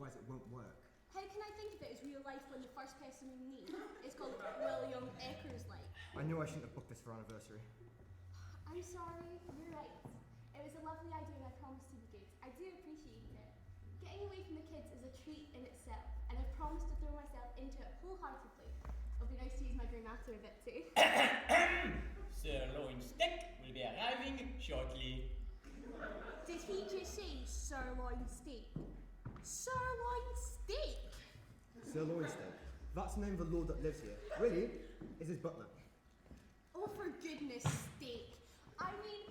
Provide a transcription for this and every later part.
otherwise it won't work. How can I think of it as real life when the first person we meet is called William Eckersley? I knew I shouldn't have booked this for our anniversary. I'm sorry, you're right. It was a lovely idea and I promised to be good. I do appreciate it. Getting away from the kids is a treat in itself, and I've promised to throw myself into it wholeheartedly. It'll be nice to use my grammar a bit too. Sirloin steak will be arriving shortly. Did he just say sirloin steak? Sirloin steak? Sirloin steak. That's the name of the lord that lives here. Willie is his butler. Oh, for goodness sake. I mean,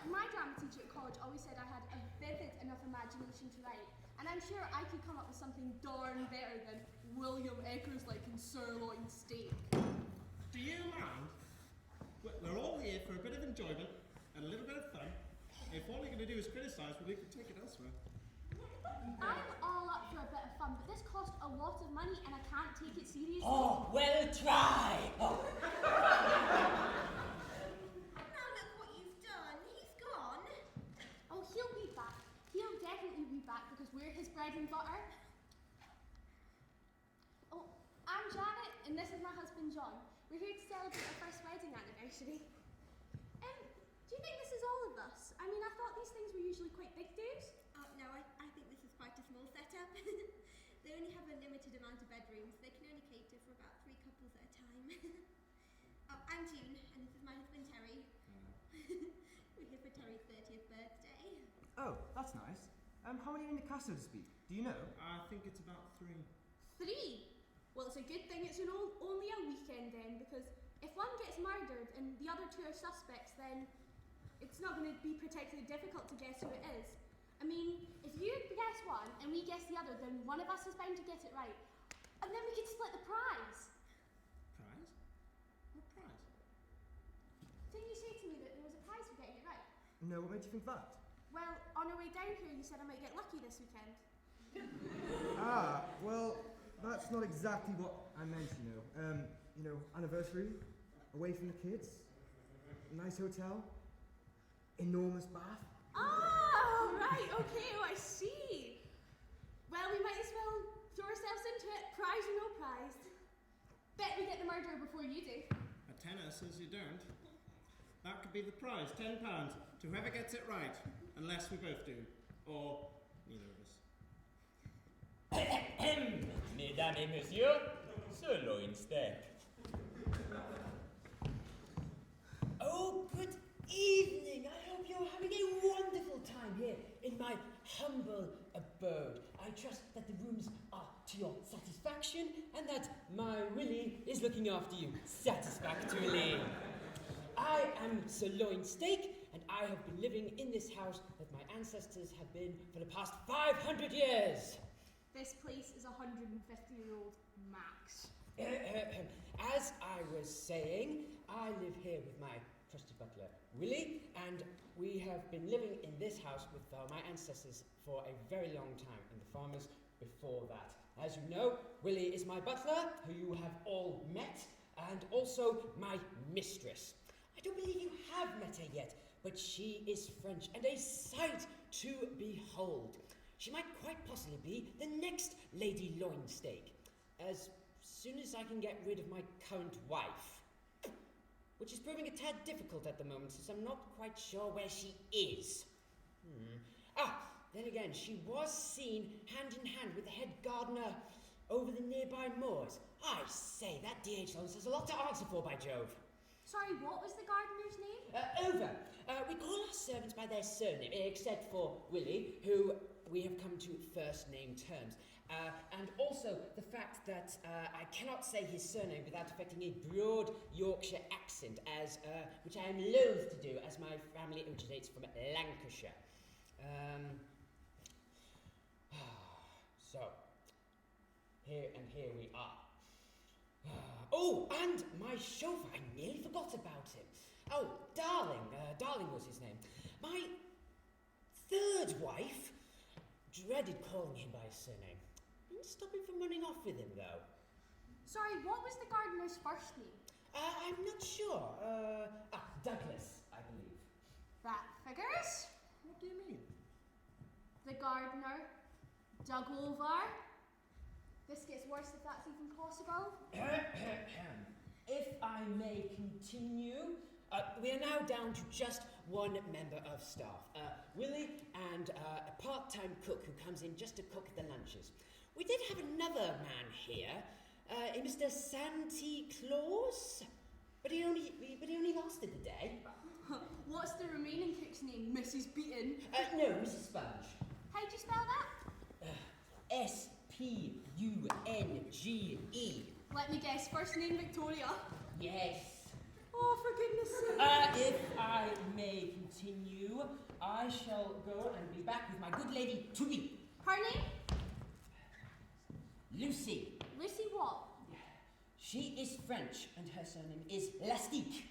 my drama teacher at college always said I had a vivid enough imagination to write, and I'm sure I could come up with something darn better than William Eckersley and sirloin steak. Do you mind? We're all here for a bit of enjoyment and a little bit of fun. If all you're going to do is criticise, well, you can take it elsewhere. I'm all up for a bit of fun, but this costs a lot of money and I can't take it seriously. Oh, well, try. Oh. Now look what you've done. He's gone. Oh, he'll be back. He'll definitely be back because we're his bread and butter. Oh, I'm Janet and this is my husband John. We're here to celebrate our first wedding anniversary. Do you think this is all of us? I mean, I thought these things were usually quite big dudes. No, I think this is quite a small setup. They only have a limited amount of bedrooms. They can only cater for about 3 couples at a time. I'm June, and this is my husband Terry. We're here for Terry's 30th birthday. Oh, that's nice. How many are in the cast, so to speak? Do you know? I think it's about 3. 3? Well, it's a good thing it's only a weekend then, because if one gets murdered and the other 2 are suspects, then it's not going to be particularly difficult to guess who it is. I mean, if you guess one and we guess the other, then one of us is bound to get it right. And then we could split the prize. Prize? What prize? Didn't you say to me that there was a prize for getting it right? No, what made you think that? Well, on our way down here, you said I might get lucky this weekend. Well, that's not exactly what I meant, anniversary, away from the kids, nice hotel, enormous bath. Oh, right, okay, I see. Well, we might as well throw ourselves into it, prize or no prize. Bet we get the murderer before you do. A tenner says you don't. That could be the prize, £10, to whoever gets it right, unless we both do, or neither of us. Mesdames et messieurs, sirloin steak. Oh, good evening. I hope you're having a wonderful time here in my humble abode. I trust that the rooms are to your satisfaction and that my Willie is looking after you satisfactorily. I am Sirloin Steak, and I have been living in this house that my ancestors have been for the past 500 years. This place is 150-year-old max. As I was saying, I live here with my trusty butler, Willie, and we have been living in this house with my ancestors for a very long time, and the farmers before that. As you know, Willie is my butler, who you have all met, and also my mistress. I don't believe you have met her yet, but she is French and a sight to behold. She might quite possibly be the next Lady Loinsteak, as soon as I can get rid of my current wife, which is proving a tad difficult at the moment, since I'm not quite sure where she is. Then again, she was seen hand in hand with the head gardener over the nearby moors. I say, that D.H. Lawrence has a lot to answer for, by Jove. Sorry, what was the gardener's name? Over. We call our servants by their surname, except for Willie, who we have come to first name terms. And also the fact that I cannot say his surname without affecting a broad Yorkshire accent, which I am loath to do, as my family originates from Lancashire. So, here we are. Oh, and my chauffeur, I nearly forgot about him. Oh, Darling, Darling was his name. My third wife dreaded calling him by his surname. Didn't stop him from running off with him, though. Sorry, what was the gardener's first name? I'm not sure. Douglas, I believe. That figures. What do you mean? The gardener, Dug over. This gets worse if that's even possible. If I may continue, we are now down to just one member of staff, Willie, and a part-time cook who comes in just to cook the lunches. We did have another man here, a Mr. Santa Claus, but he only lasted a day. What's the remaining cook's name? Mrs. Beaton? No, Mrs. Sponge. How'd you spell that? Spunge. Let me guess, first name Victoria. Yes. Oh, for goodness sake. If I may continue, I shall go and be back with my good lady Tooby. Her name? Lucy. Lucy what? She is French and her surname is Lastique.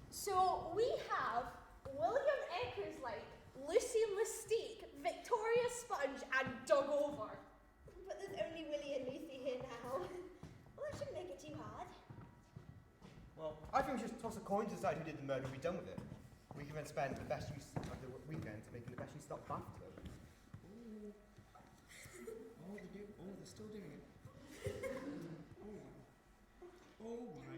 So we have William Eckersley, Lucy Lastique, Victoria Sponge, and Dug Over. But there's only Willie and Lucy here now. Well, that shouldn't make it too hard. Well, I think we should toss a coin to decide who did the murder and be done with it. We can then spend the best use of the weekend making the best use of that bathtub. They're still doing it. Oh my.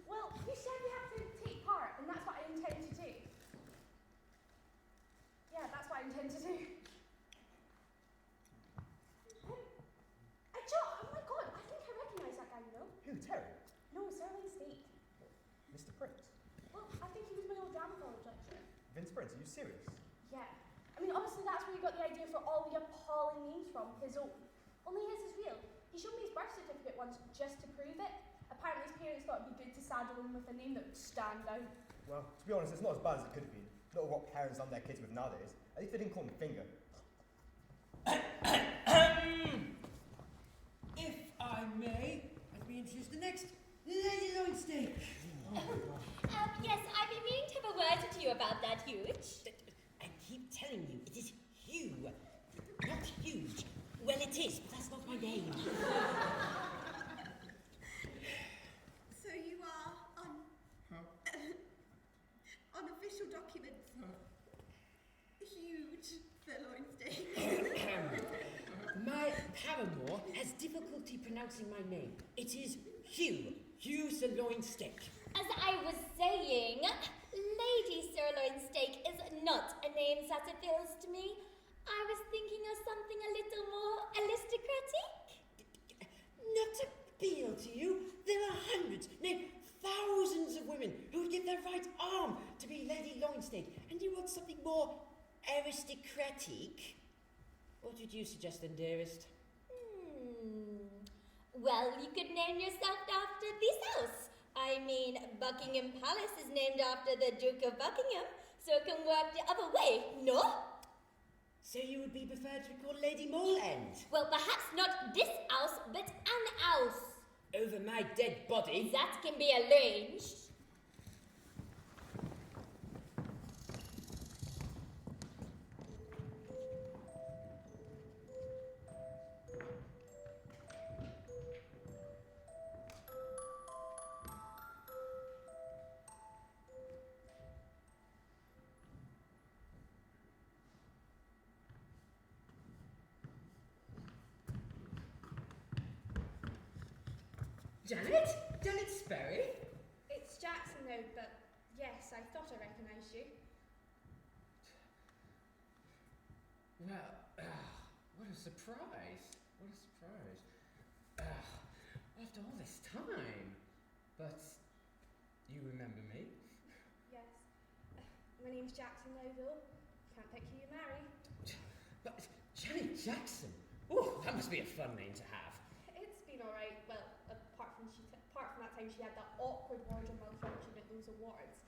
Well, you said we have to take part, and that's what I intend to do. Yeah, that's what I intend to do. Joe, oh my god, I think I recognise that guy, you know? Who, Terry? No, Sterling State. Mr. Prince? Well, I think he was my old drama college lecturer. Vince Prince, are you serious? Yeah. I mean, obviously that's where he got the idea for all the appalling names from, his own. Only his is real. He showed me his birth certificate once just to prove it. Apparently his parents thought it'd be good to saddle him with a name that would stand out. Well, to be honest, it's not as bad as it could have been. Not what parents on their kids with nowadays. At least they didn't call him Finger. If I may, let me introduce the next Lady Lowenstein. Yes, I've been meaning to have a word with you about that, Huge. I keep telling you, it is Hugh, not huge. Well, it is, but that's not my name. So you are on on official documents. Huge sirloin steak. My paramour has difficulty pronouncing my name. It is Hugh Sirloin Steak. As I was saying, Lady Sirloin Steak is not a name that appeals to me. I was thinking of something a little more aristocratic. Not appeal to you? There are hundreds, nay, thousands of women who would give their right arm to be Lady Lowenstein, and you want something more aristocratic? What would you suggest then, dearest? Well, you could name yourself after this house. I mean, Buckingham Palace is named after the Duke of Buckingham, so it can work the other way, no? So you would be preferred to be called Lady Mole End? Well, perhaps not this house, but an house. Over my dead body? That can be arranged. Janet? Janet Sperry? It's Jackson though, but yes, I thought I recognised you. Well, what a surprise. What a surprise. After all this time. But you remember me? Yes. My name's Jackson Noble. Can't pick who you marry. But Janet Jackson? Oh, that must be a fun name to have. It's been alright, well, apart from that time she had that awkward wardrobe malfunction at those awards.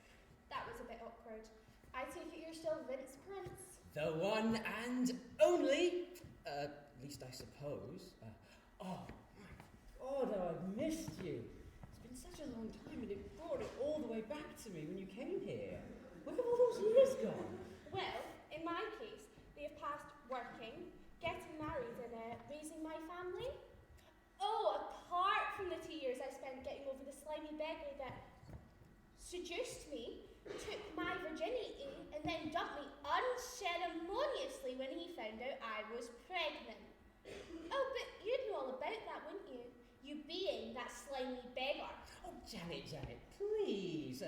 That was a bit awkward. I take it you're still Vince Prince. The one and only, at least I suppose. Oh my God, how I've missed you. It's been such a long time and it brought it all the way back to me when you came here. Where have all those years gone? Well, in my case, they have passed working, getting married and raising my family. Oh, apart from the 2 years I spent getting over the slimy beggar that seduced me, took my virginity and then dumped me unceremoniously when he found out I was pregnant. Oh, but you'd know all about that, wouldn't you? You being that slimy beggar. Oh, Janet, please.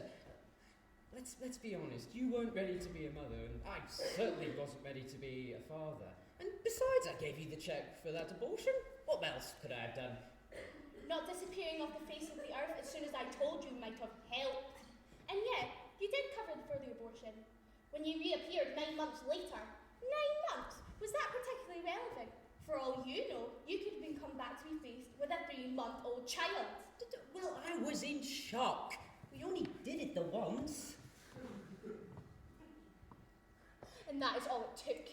Let's be honest. You weren't ready to be a mother, and I certainly wasn't ready to be a father. And besides, I gave you the check for that abortion. What else could I have done? Not disappearing off the face of the earth as soon as I told you might have helped. And yeah, you did cover for the abortion. When you reappeared 9 months later. 9 months? Was that particularly relevant? For all you know, you could have been come back to be faced with a 3-month-old child. Well, I was in shock. We only did it the once. And that is all it took.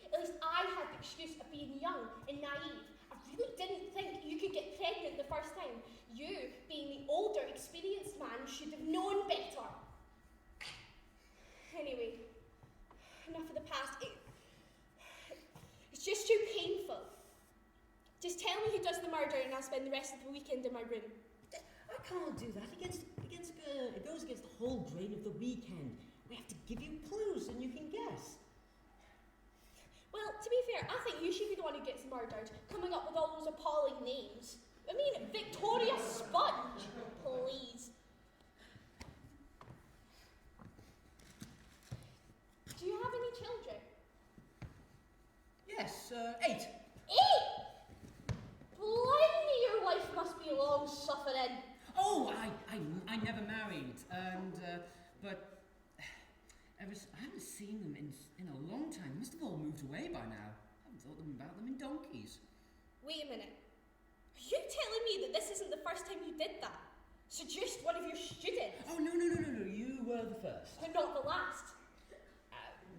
At least I had the excuse of being young and naive. I really didn't think you could get pregnant the first time. You, being the older, experienced man, should have known better. Anyway, enough of the past. It's just too painful. Just tell me who does the murder and I'll spend the rest of the weekend in my room. I can't do that. It goes against the whole grain of the weekend. We have to give you clues and you can guess. Well, to be fair, I think you should be the one who gets murdered, coming up with all those appalling names. I mean, Victoria Sponge, please. Do you have any children? Yes, 8. 8? Blimey, your wife must be long-suffering. Oh, I never married, and but I haven't seen them in a long time. Must have all moved away by now. I haven't thought about them in donkeys. Wait a minute. Are you telling me that this isn't the first time you did that? Seduced one of your students? Oh no! You were the first. But not the last.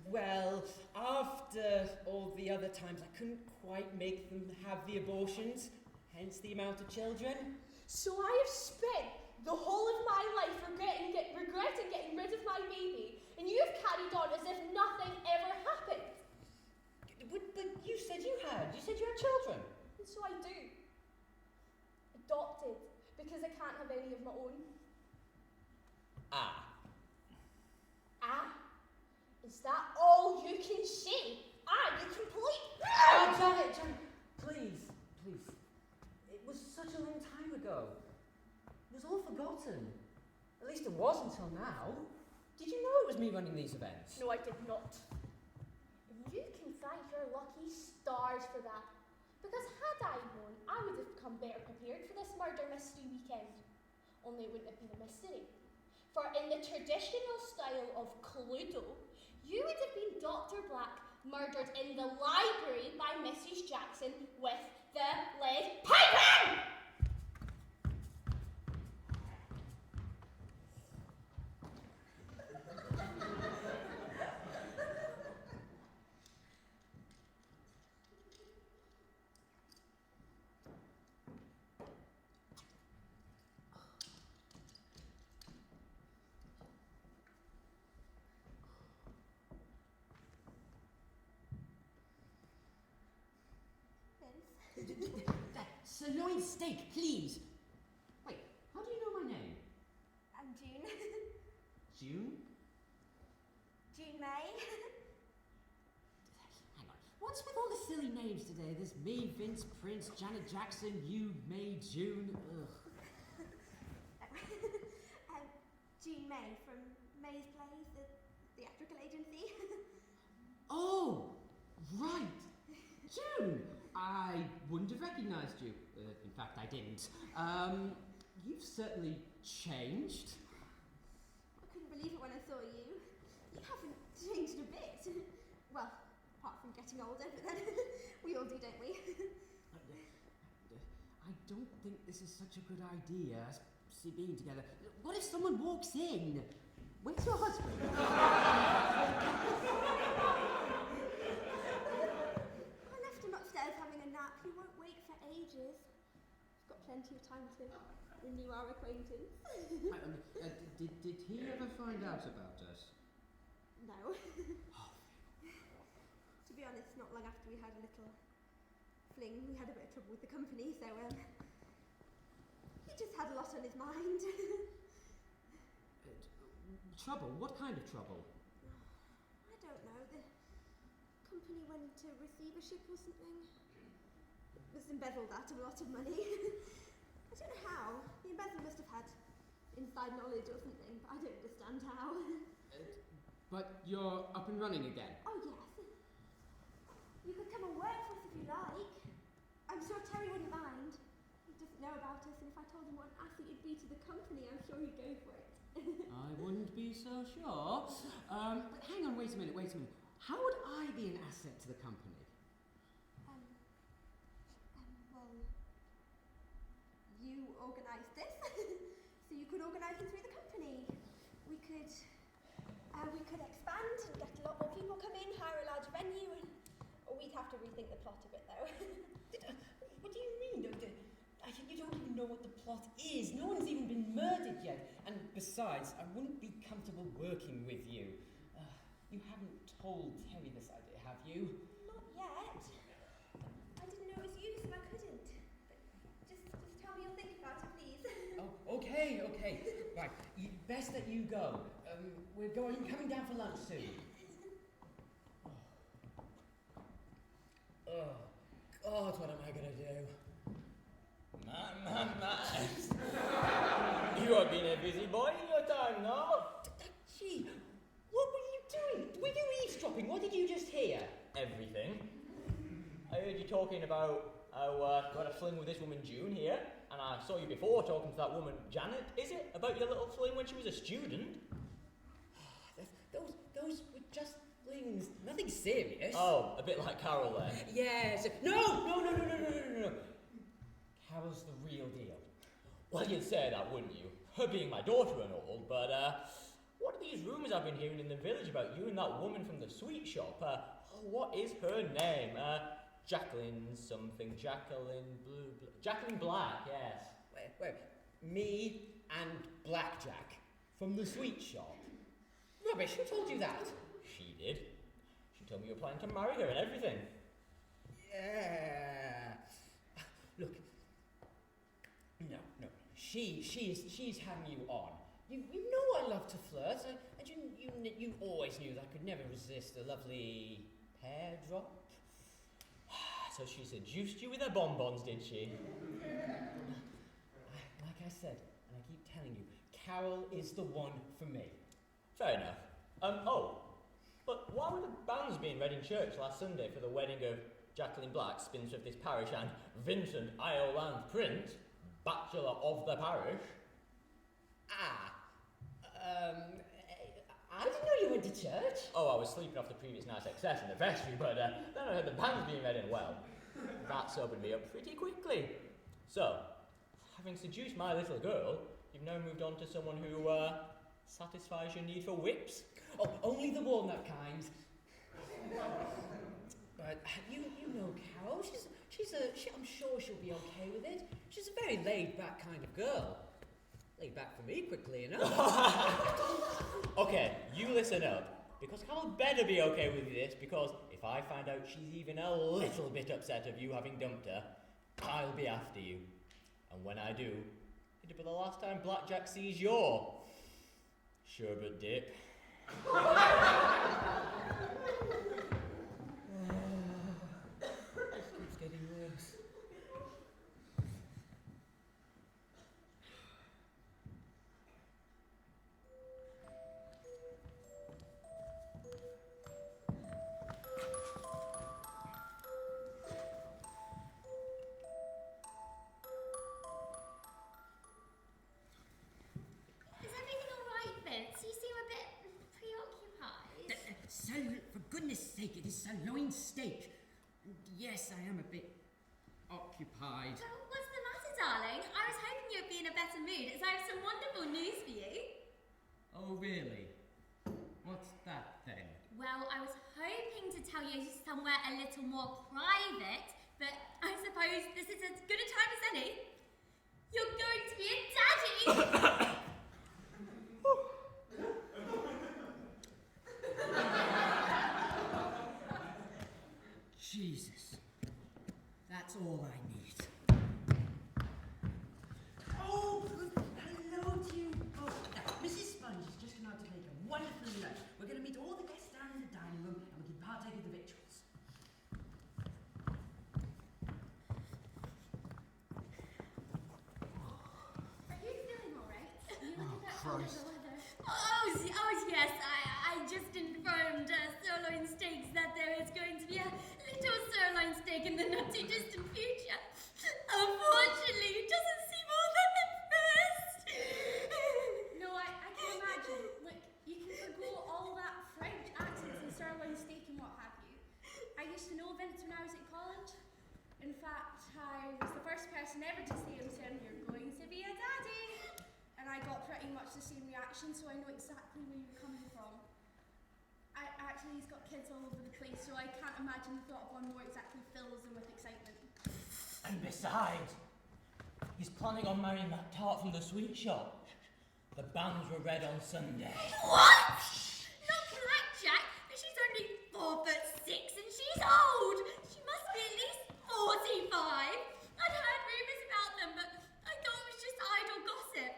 Well, after all the other times, I couldn't quite make them have the abortions. Hence the amount of children. So I have spent the whole of my life regretting getting rid of my baby, and you have carried on as if nothing ever happened. But you said you had. You said you had children. And so I do. Adopted, because I can't have any of my own. Ah. Is that all you can say? You complete... Janet, please. It was such a long time ago. It was all forgotten. At least it was until now. Did you know it was me running these events? No, I did not. And you can thank your lucky stars for that. Because had I known, I would have come better prepared for this murder mystery weekend. Only it wouldn't have been a mystery. For in the traditional style of Cluedo, you would have been Dr. Black murdered in the library by Mrs. Jackson with the lead pipe! Sirloin steak, please. Wait, how do you know my name? I'm June. June? June May. Hang on. What's with all the silly names today? There's me, Vince Prince, Janet Jackson, you, May, June. Ugh. June May from May's Plays, the theatrical agency. Oh, right. June! I wouldn't have recognised you. In fact, I didn't. You've certainly changed. I couldn't believe it when I saw you. You haven't changed a bit. Well, apart from getting older, but then we all do, don't we? I don't think this is such a good idea, us being together. What if someone walks in? Where's your husband? I left him upstairs having a nap. He won't wake for ages. We've got plenty of time to renew our acquaintance. Did he ever find out about us? No. To be honest, not long after we had a little fling, we had a bit of trouble with the company, so he just had a lot on his mind. Trouble? What kind of trouble? I don't know. The company went into receivership or something. Was embezzled out of a lot of money. I don't know how. The embezzler must have had inside knowledge or something, but I don't understand how. But you're up and running again. Oh, yes. You could come and work for us if you like. I'm sure Terry wouldn't mind. He doesn't know about us, and if I told him what an asset you'd be to the company, I'm sure he'd go for it. I wouldn't be so sure. But hang on, wait a minute. How would I be an asset to the company? Well, you organised this, so you could organise it through the company. We could expand and get a lot more people come in, hire a large venue, and we'd have to rethink the plot a bit though. What do you mean? I think you don't even know what the plot is. No one's even been murdered yet. And besides, I wouldn't be comfortable working with you. You haven't told Terry this idea, have you? Not yet. I didn't know it was you, so I couldn't. But just tell me you'll think about it, please. Oh, okay. Right, best that you go. We're coming down for lunch soon. Oh, God, what am I gonna do? Man. You have been a busy boy in your time, no? Gee, what were you doing? Were you eavesdropping? What did you just hear? Everything. I heard you talking about how you had a fling with this woman June here, and I saw you before talking to that woman Janet, is it? About your little fling when she was a student? Those were just flings, nothing serious. Oh, a bit like Carol there. Yes. No. Carol's the real deal. Well, you'd say that, wouldn't you? Her being my daughter and all, but what are these rumours I've been hearing in the village about you and that woman from the sweet shop? What is her name? Jacqueline something. Jacqueline Black, yes. Wait. Me and Blackjack from the sweet shop. Rubbish, who told you that? She did. She told me you were planning to marry her and everything. Yeah. Look. No. She's having you on. You know I love to flirt, and you always knew that I could never resist a lovely pear drop. So she seduced you with her bonbons, did she? Like I said, and I keep telling you, Carol is the one for me. Fair enough. But why were the banns being read in church last Sunday for the wedding of Jacqueline Black, spinster of this parish, and Vincent Ireland Prince, bachelor of the parish? I didn't know you went to church. Oh, I was sleeping off the previous night's excess in the vestry, but then I heard the banns being read in. Well, that sobered me up pretty quickly. So, having seduced my little girl, you've now moved on to someone who satisfies your need for whips? Oh, only the walnut kind. But you know Carol. I'm sure she'll be okay with it. She's a very laid-back kind of girl. Laid back for me quickly enough. Okay, you listen up. Because Carol better be okay with this, because if I find out she's even a little bit upset of you having dumped her, I'll be after you. And when I do, it'll be the last time Blackjack sees your sherbet dip. This keeps getting worse. Is everything all right, Vince? You seem a bit preoccupied. For goodness sake, it is sirloin steak. Yes, I am a bit occupied. Well, what's the matter, darling? I was hoping you'd be in a better mood, as I have some wonderful news for you. Oh, really? What's that then? Well, I was hoping to tell you somewhere a little more private, but I suppose this is as good a time as any. You're going to be a daddy! Jesus. That's all I need. Oh, hello to you. Oh, Mrs. Sponge has just come out to make a wonderfully night. We're going to meet all the guests down in the dining room and we can partake of the victuals. Are you feeling alright? You look a bit Christ. under the weather. Oh yes, I just informed Sirloin Steaks that there is going to be a little sirloin steak in the not too distant future. Unfortunately, it doesn't seem all that at first. No, I can imagine. Look, you can forgo all that French accents and sirloin steak and what have you. I used to know Vince when I was at college. In fact, I was the first person ever to say to him, "You're going to be a daddy." And I got pretty much the same reaction, so I know exactly where you're coming from. Actually, he's got kids all over the place, so I can't imagine the thought of one more exactly fills him with excitement. And besides, he's planning on marrying that tart from the sweet shop. The banns were read on Sunday. What? Not Blackjack, but she's only 4'6" and she's old. She must be at least 45. I'd heard rumours about them, but I thought it was just idle gossip.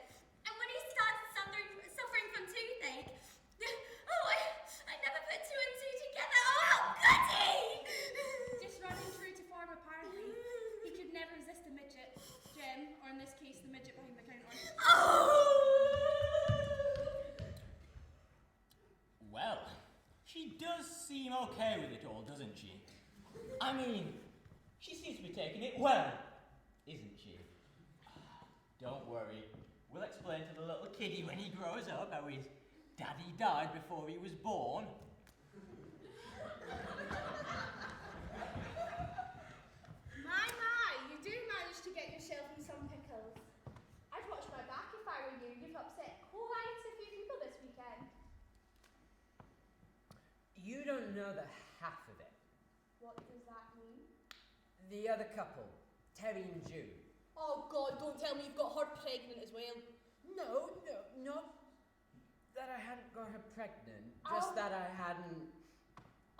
And when he started suffering from toothache, I never put two and two together. Oh, how goody! Just running true to form, apparently. He could never resist a midget, Jem, or in this case, the midget behind the counter. Well, she does seem okay with it all, doesn't she? I mean, she seems to be taking it well, isn't she? Don't worry, we'll explain to the little kiddie when he grows up how his daddy died before he was born. My, you do manage to get yourself in some pickles. I'd watch my back if I were you. You've upset quite a few people this weekend. You don't know the half of it. What does that mean? The other couple, Terry and June. Oh God, don't tell me you've got her pregnant as well. No, not that I hadn't got her pregnant, just that I hadn't...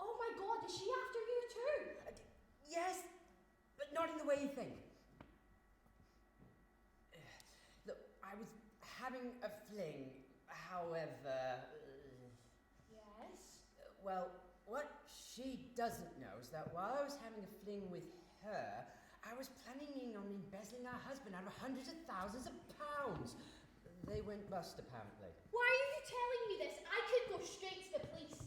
Oh my God, is she after you too? Yes, but not in the way you think. Look, I was having a fling, however... Yes? Well, what she doesn't know is that while I was having a fling with her, I was planning on embezzling her husband out of hundreds of thousands of pounds. They went bust, apparently. Why are you telling me this? I could go straight to the police.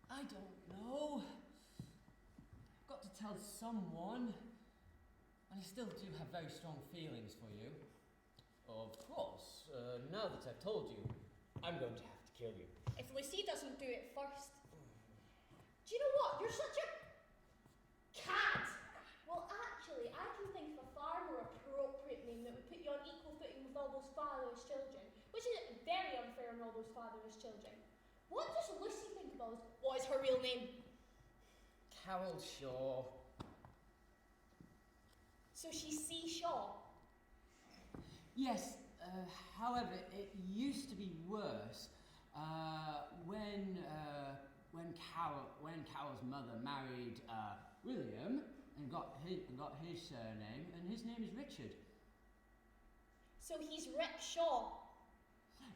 I don't know. I've got to tell someone. And I still do have very strong feelings for you. Of course, now that I've told you, I'm going to have to kill you. If Lucy doesn't do it first. Do you know what? You're such a cat. Well, actually, I can think of a far more appropriate name that would put you on equal footing with all those fatherless children, which is very unfair on all those fatherless children. What does Lucy think of all this? What is her real name? Carol Shaw. So she's C. Shaw. Yes, however, it used to be worse. When Carol's mother married William and got his surname, and his name is Richard. So he's Rick Shaw.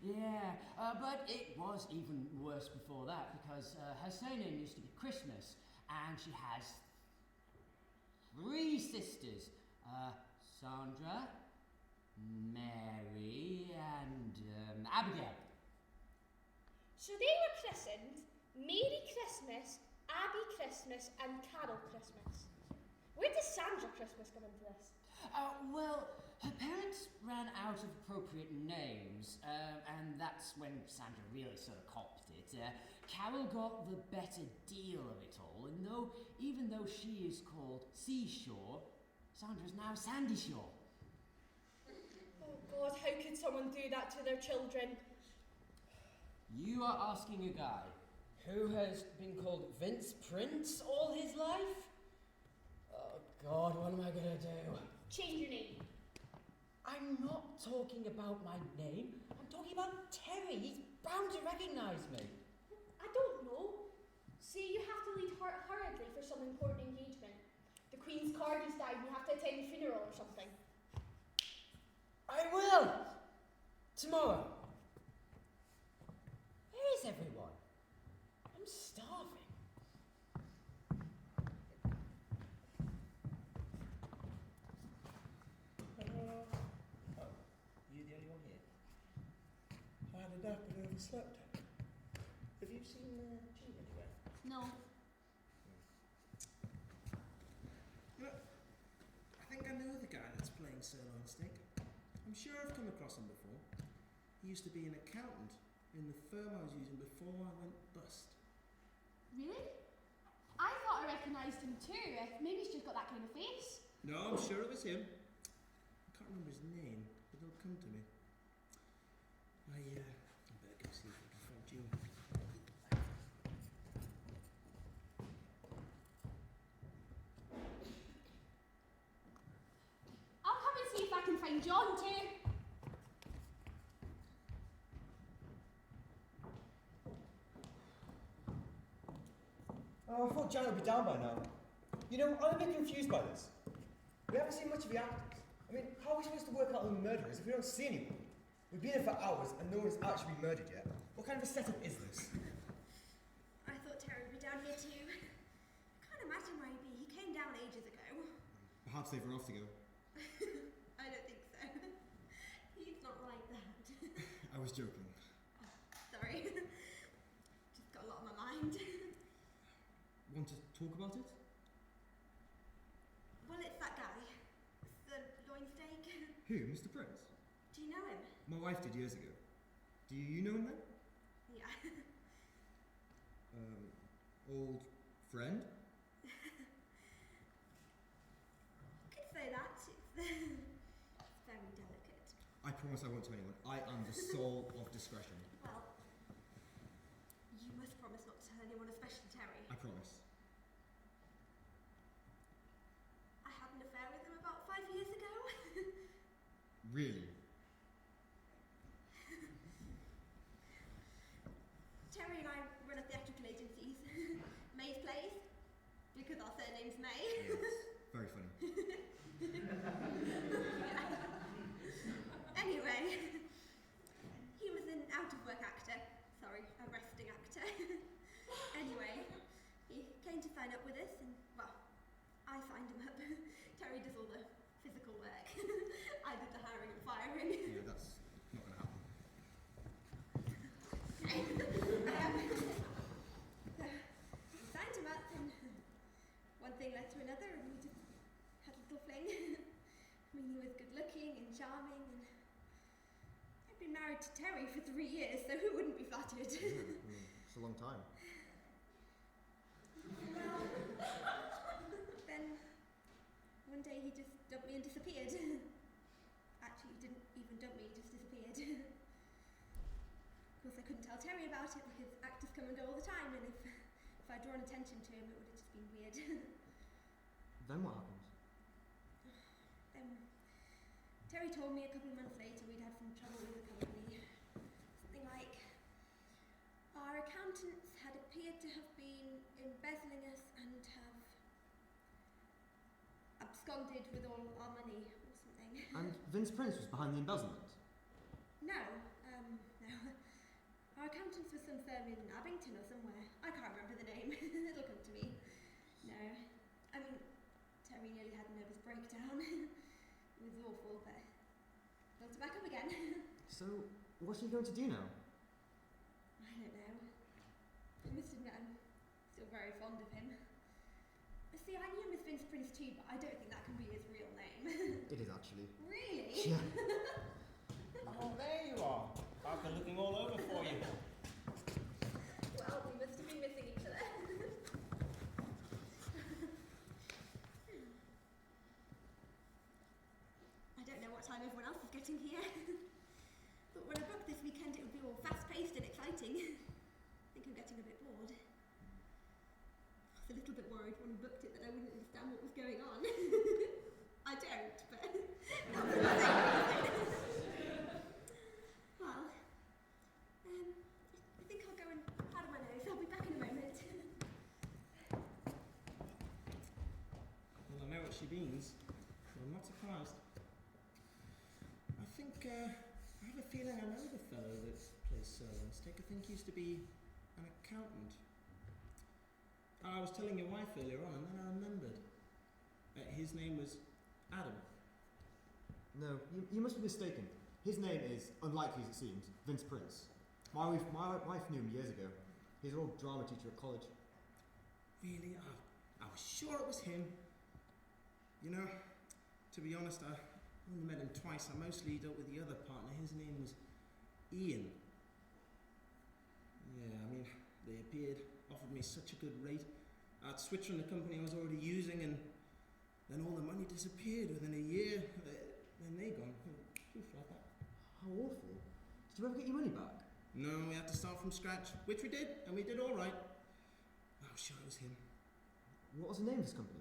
Yeah, but it was even worse before that because her surname used to be Christmas, and she has 3 sisters: Sandra, Mary, and Abigail. So they were christened Mary Christmas, Abby Christmas, and Carol Christmas. Where does Sandra Christmas come into this? Well, her parents ran out of appropriate names, and that's when Sandra really sort of copped it. Carol got the better deal of it all, and even though she is called Seashore, Sandra's now Sandy Shore. Oh God, how could someone do that to their children? You are asking a guy who has been called Vince Prince all his life? Oh God, what am I gonna do? Change your name. I'm not talking about my name. I'm talking about Terry. He's bound to recognize me. I don't know. Say you have to leave hurriedly for some important engagement. The Queen's corgis died and you have to attend the funeral or something. I will! Tomorrow. is everyone? I'm starving. Oh, you the only one here? I had a nap and overslept. Have you seen Jean anywhere? No. You know, I think I know the guy that's playing sirloin steak. I'm sure I've come across him before. He used to be an accountant in the firm I was using before I went bust. Really? I thought I recognised him too. Maybe he's just got that kind of face. No, I'm sure it was him. I can't remember his name, but it'll come to me. I better go see if I can find June. I'll come and see if I can find John too. Oh, I thought Janet would be down by now. You know, I'm a bit confused by this. We haven't seen much of the actors. I mean, how are we supposed to work out who the murderer is if we don't see anyone? We've been here for hours and no one has actually been murdered yet. What kind of a setup is this? I thought Terry would be down here too. I can't imagine where he'd be. He came down ages ago. Perhaps they've run off to go. I don't think so. He's not like that. I was joking. Sorry. Just got a lot on my mind. Want to talk about it? Well, it's that guy. The loin steak. Who, Mr. Prince? Do you know him? My wife did years ago. Do you know him then? Yeah. Old friend? Could say that. It's very delicate. I promise I won't tell anyone. I am the soul of discretion. Well, you must promise not to tell anyone, especially Terry. I promise. I had an affair with him about 5 years ago. Really? Terry and I run a theatrical agencies. May's Plays, because our surname's May. Yes. Very funny. Anyway, he was an out-of-work actor. Sorry, a resting actor. Anyway, he came to sign up with us, and, well, I signed him up. Terry does all the physical work. I did the hiring and firing. Yeah, that's not going to happen. Signed him up, and one thing led to another, and we just had a little fling. I mean, he was good-looking and charming, and I'd been married to Terry for 3 years, so who wouldn't be flattered? It's a long time. Well, then one day he just dumped me and disappeared. Actually, he didn't even dump me, he just disappeared. Of course, I couldn't tell Terry about it because actors come and go all the time, and if I'd drawn attention to him, it would have just been weird. Then what happens? Terry told me a couple of months later we'd had some trouble with the company. Something like our accountants had appeared to have been embezzling us and have absconded with all our money or something. And Vince Prince was behind the embezzlement? No. Our accountants was some firm in Abington or somewhere. I can't remember the name. It'll come to me. No. I mean, Terry nearly had a nervous breakdown. It was awful, but built it back up again. So, what's he going to do now? I don't know. I must admit I'm still very fond of him. See, I knew him as Vince Prince too, but I don't think that can be his real name. It is actually. Really? Yeah. Oh, there you are. I've been looking all over for you. Well, we must have been missing each other. I don't know what time everyone else is getting here. Thought when I booked this weekend it would be all fast-paced and exciting. I think I'm getting a bit bored. I was a little bit worried when I booked it that I wouldn't understand what was going on. I don't, but not for nothing. Well, I think I'll go and powder my nose. I'll be back in a moment. Well, I know what she means, but I'm not surprised. I think, I have a feeling I know the fellow that plays sirloin steak. I think he used to be An accountant. I was telling your wife earlier on, and then I remembered. His name was Adam. No, you must be mistaken. His name is, unlikely as it seems, Vince Prince. My wife knew him years ago. He's an old drama teacher at college. Really? I was sure it was him. You know, to be honest, I only met him twice. I mostly dealt with the other partner. His name was Ian. Yeah, I mean, they appeared, offered me such a good rate. I'd switch from the company I was already using, and then all the money disappeared within a year. Then they gone. Poof, like that. How awful. Did you ever get your money back? No, we had to start from scratch, which we did, and we did all right. I was sure it was him. What was the name of his company?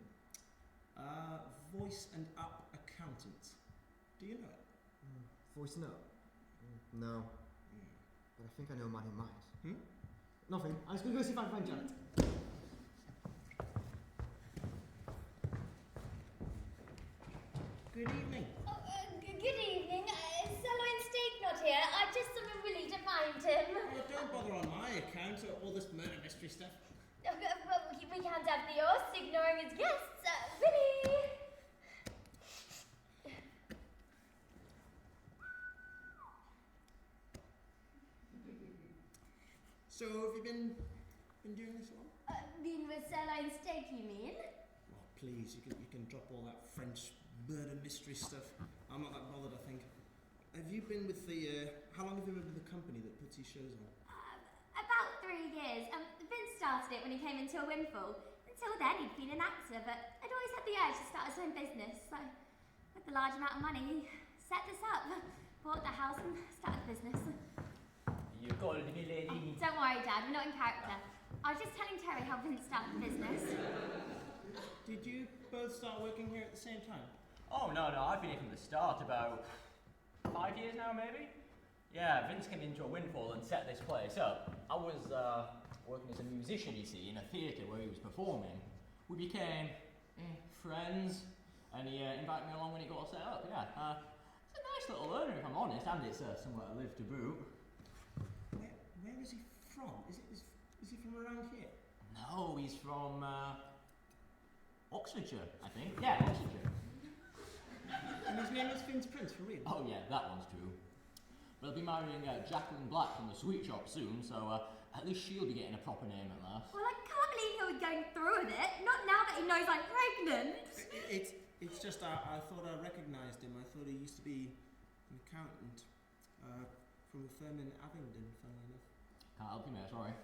Voice and Up Accountants. Do you know it? Voice and Up? No, but I think I know a man who might. Nothing. I'm just going to go see if I can find Janet. Good evening. Oh, good evening. Sirloin Steak not here. I just summoned Willie to find him. Oh, don't bother on my account, all this murder mystery stuff. Well, we can't have the horse ignoring his guests. Willie! So, have you been doing this long? Been with Sirloin Steak, you mean? Well, please, you can drop all that French murder mystery stuff. I'm not that bothered, I think. Have you been with the, how long have you been with the company that puts these shows on? About 3 years. Vince started it when he came into a windfall. Until then, he'd been an actor, but I'd always had the urge to start his own business. So, with the large amount of money, he set this up, bought the house, and started the business. You called me, lady. Oh, don't worry, Dad, we're not in character. I was just telling Terry how Vince started the business. Did you both start working here at the same time? Oh, no, I've been here from the start, about 5 years now, maybe? Yeah, Vince came into a windfall and set this place up. I was working as a musician, you see, in a theatre where he was performing. We became friends, and he invited me along when it got all set up, yeah. It's a nice little earner, if I'm honest, and it's somewhere to live to boot. Where is he from? Is he from around here? No, he's from Oxfordshire, I think. Yeah, Oxfordshire. And his name is Vince Prince, for real? Oh yeah, that one's true. But I'll be marrying Jacqueline Black from the Sweet Shop soon, so at least she'll be getting a proper name at last. Well, I can't believe he'll be going through with it. Not now that he knows I'm pregnant. It's just I thought I recognised him. I thought he used to be an accountant from a firm in Abingdon, funnily enough. Can't help you, mate, sorry.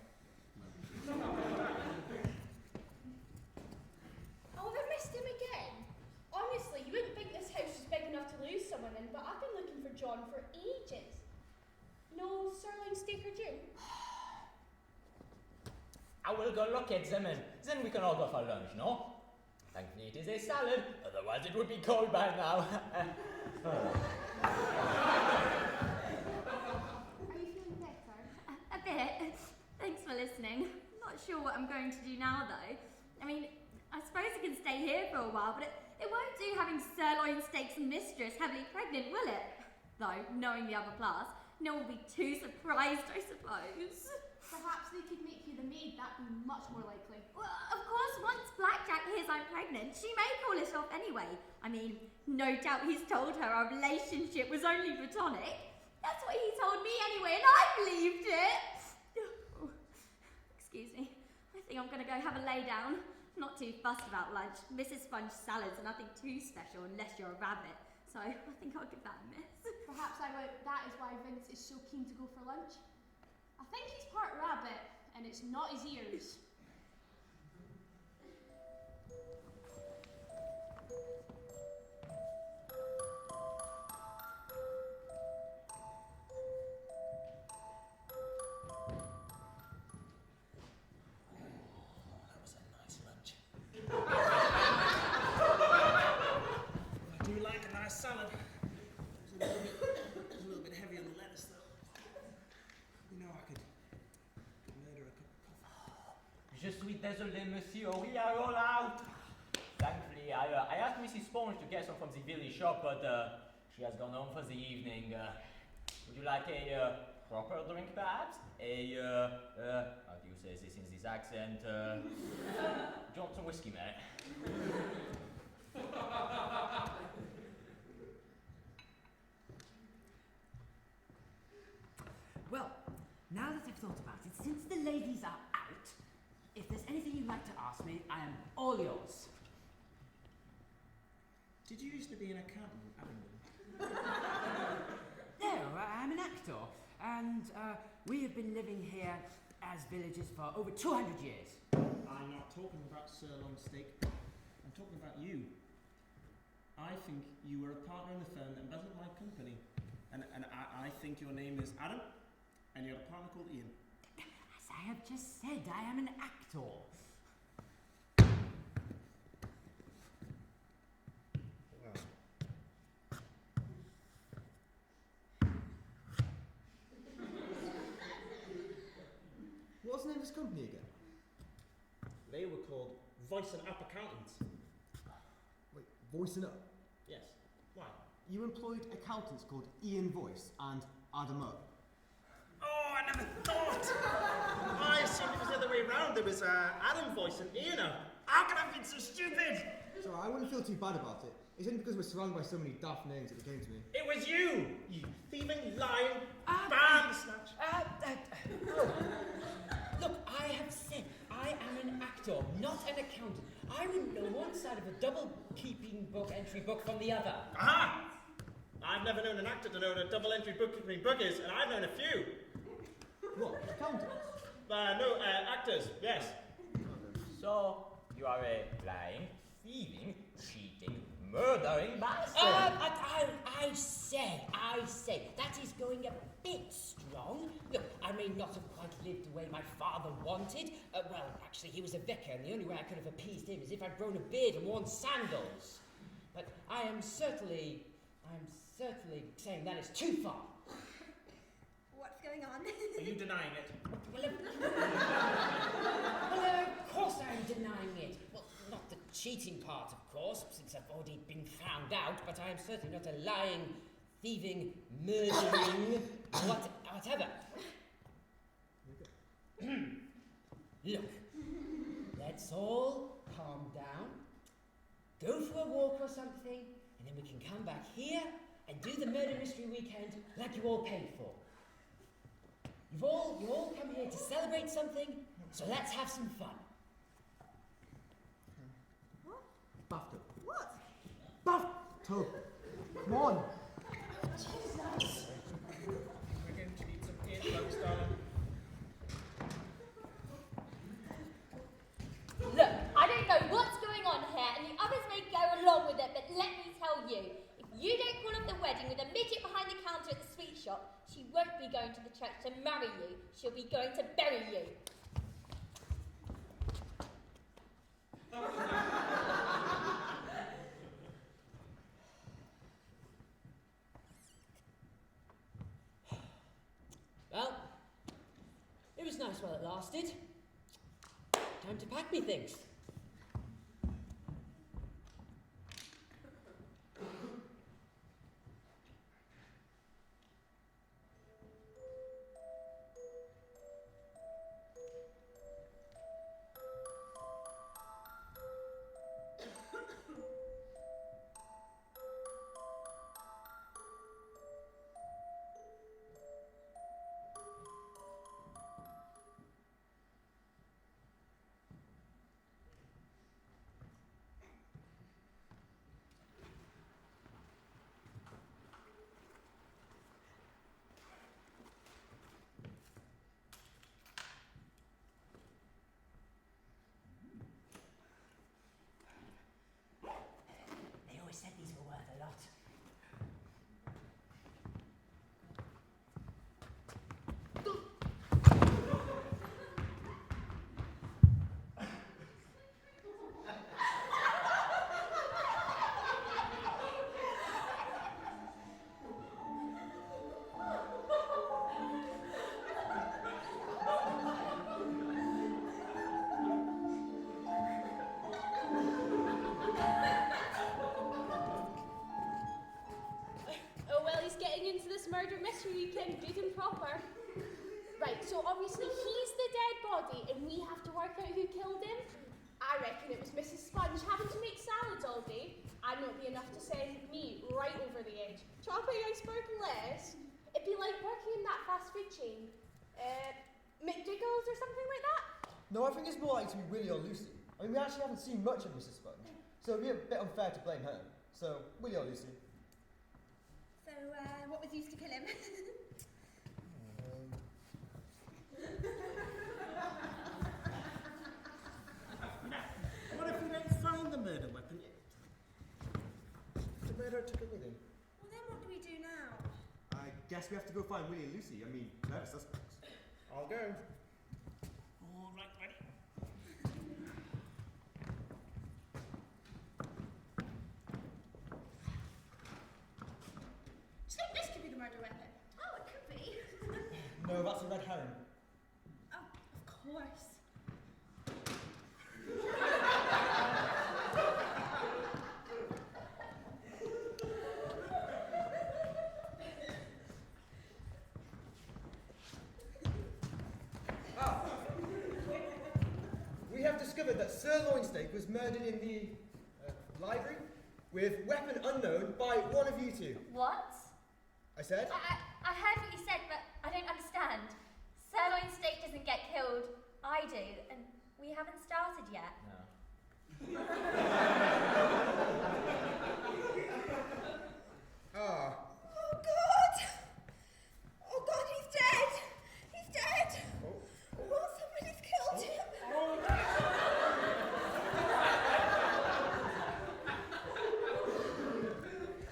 Oh, they missed him again. Honestly, you wouldn't think this house was big enough to lose someone in, but I've been looking for John for ages. No sirloin steak or Jew? I will go look at them and then we can all go for lunch, no? Thankfully it is a salad, otherwise it would be cold by now. Are you feeling better? A bit. Thanks for listening. Not sure what I'm going to do now, though. I mean, I suppose I can stay here for a while, but it won't do having Sirloin Steak's mistress heavily pregnant, will it? Though, knowing the other class, no one will be too surprised, I suppose. Perhaps they could make you the maid, that'd be much more likely. Well, of course, once Blackjack hears I'm pregnant, she may call it off anyway. I mean, no doubt he's told her our relationship was only platonic. That's what he told me anyway, and I believed it. Oh, excuse me. I think I'm going to go have a lay down. Not too fussed about lunch. Mrs. Sponge salads are nothing too special unless you're a rabbit. So I think I'll give that a miss. Perhaps that is why Vince is so keen to go for lunch. I think he's part rabbit, and it's not his ears. That was a nice lunch. I do like a nice salad. It was a little bit heavy on the lettuce, though. You know, I could murder a cup of coffee. Je suis désolé, monsieur, we are all out. Thankfully, I asked Mrs. Sponge to get some from the village shop, but she has gone home for the evening. Would you like a proper drink, perhaps? How do you say this in this accent? Johnson whiskey, mate. Well, now that I've thought about it, since the ladies are out, if there's anything you'd like to ask me, I am all yours. Did you used to be an accountant, Abingdon? No, I'm an actor, and we have been living here as villagers for over 200 years. I'm not talking about sirloin steak. I'm talking about you. I think you were a partner in the firm that embezzled my company. And I think your name is Adam, and you're a partner called Ian. As I have just said, I am an actor. What's the name of this company again? They were called Voice and Up Accountants. Wait, Voicing Up. Yes. Why? You employed accountants called Ian Voice and Adam Up. Oh, I never thought! I assumed it was the other way round. There was Adam Voice and Ian Up. How could I have been so stupid? So I wouldn't feel too bad about it. It's only because we're surrounded by so many daft names that it came to me. It was you! You thieving, lying, bandersnatch. Look, I have said I am an actor, not an accountant. I wouldn't know one side of a double-keeping book entry book from the other. Aha! I've never known an actor to know what a double entry bookkeeping book is, and I've known a few. What? Accountants? Actors, yes. So, you are a lying, thieving, cheating, murdering bastard. I say, that is going a bit strong. Look, I may not have quite lived the way my father wanted. Well, actually, he was a vicar, and the only way I could have appeased him is if I'd grown a beard and worn sandals. But I am certainly saying that is too far. What's going on? Are you denying it? Well, of course I'm denying it. Well, not the cheating part, of course, since I've already been found out, but I am certainly not a lying, thieving, murdering, whatever. Look, let's all calm down, go for a walk or something, and then we can come back here and do the murder mystery weekend like you all paid for. You all come here to celebrate something, so let's have some fun. Bathtub. What? Bathtub. Come on. We're going to need some earplugs, darling. Look, I don't know what's going on here, and the others may go along with it, but let me tell you, if you don't call off the wedding with a midget behind the counter at the sweet shop, she won't be going to the church to marry you. She'll be going to bury you. Well, it was nice while it lasted. Time to pack me things. They always said these were worth a lot. Oh well, he's getting into this murder mystery weekend good and proper. so obviously he's the dead body and we have to work out who killed him? I reckon it was Mrs. Sponge having to make salads all day. I'd not be enough to send me right over the edge. Chopping iceberg less. It'd be like working in that fast food chain. McDougall's or something like that? No, I think it's more likely to be Willie or Lucy. I mean, we actually haven't seen much of Mrs. Sponge, so it'd be a bit unfair to blame her. So, Willie or Lucy? So, what was used to kill him? What if we don't find the murder weapon? The murderer took it with him. Well, then what do we do now? I guess we have to go find Willie and Lucy. I mean, they're the suspects. I'll go. All right, ready? Do you think this could be the murder weapon? Oh, it could be. No, that's a red herring. Oh, of course. We have discovered that Sirloin Steak was murdered in the library with weapon unknown by one of you two. What? I said? I heard what you said, but I don't understand. Sirloin steak doesn't get killed. I do, and we haven't started yet. No. Ah. Oh, God! Oh, God, he's dead! He's dead! Oh, somebody's killed him!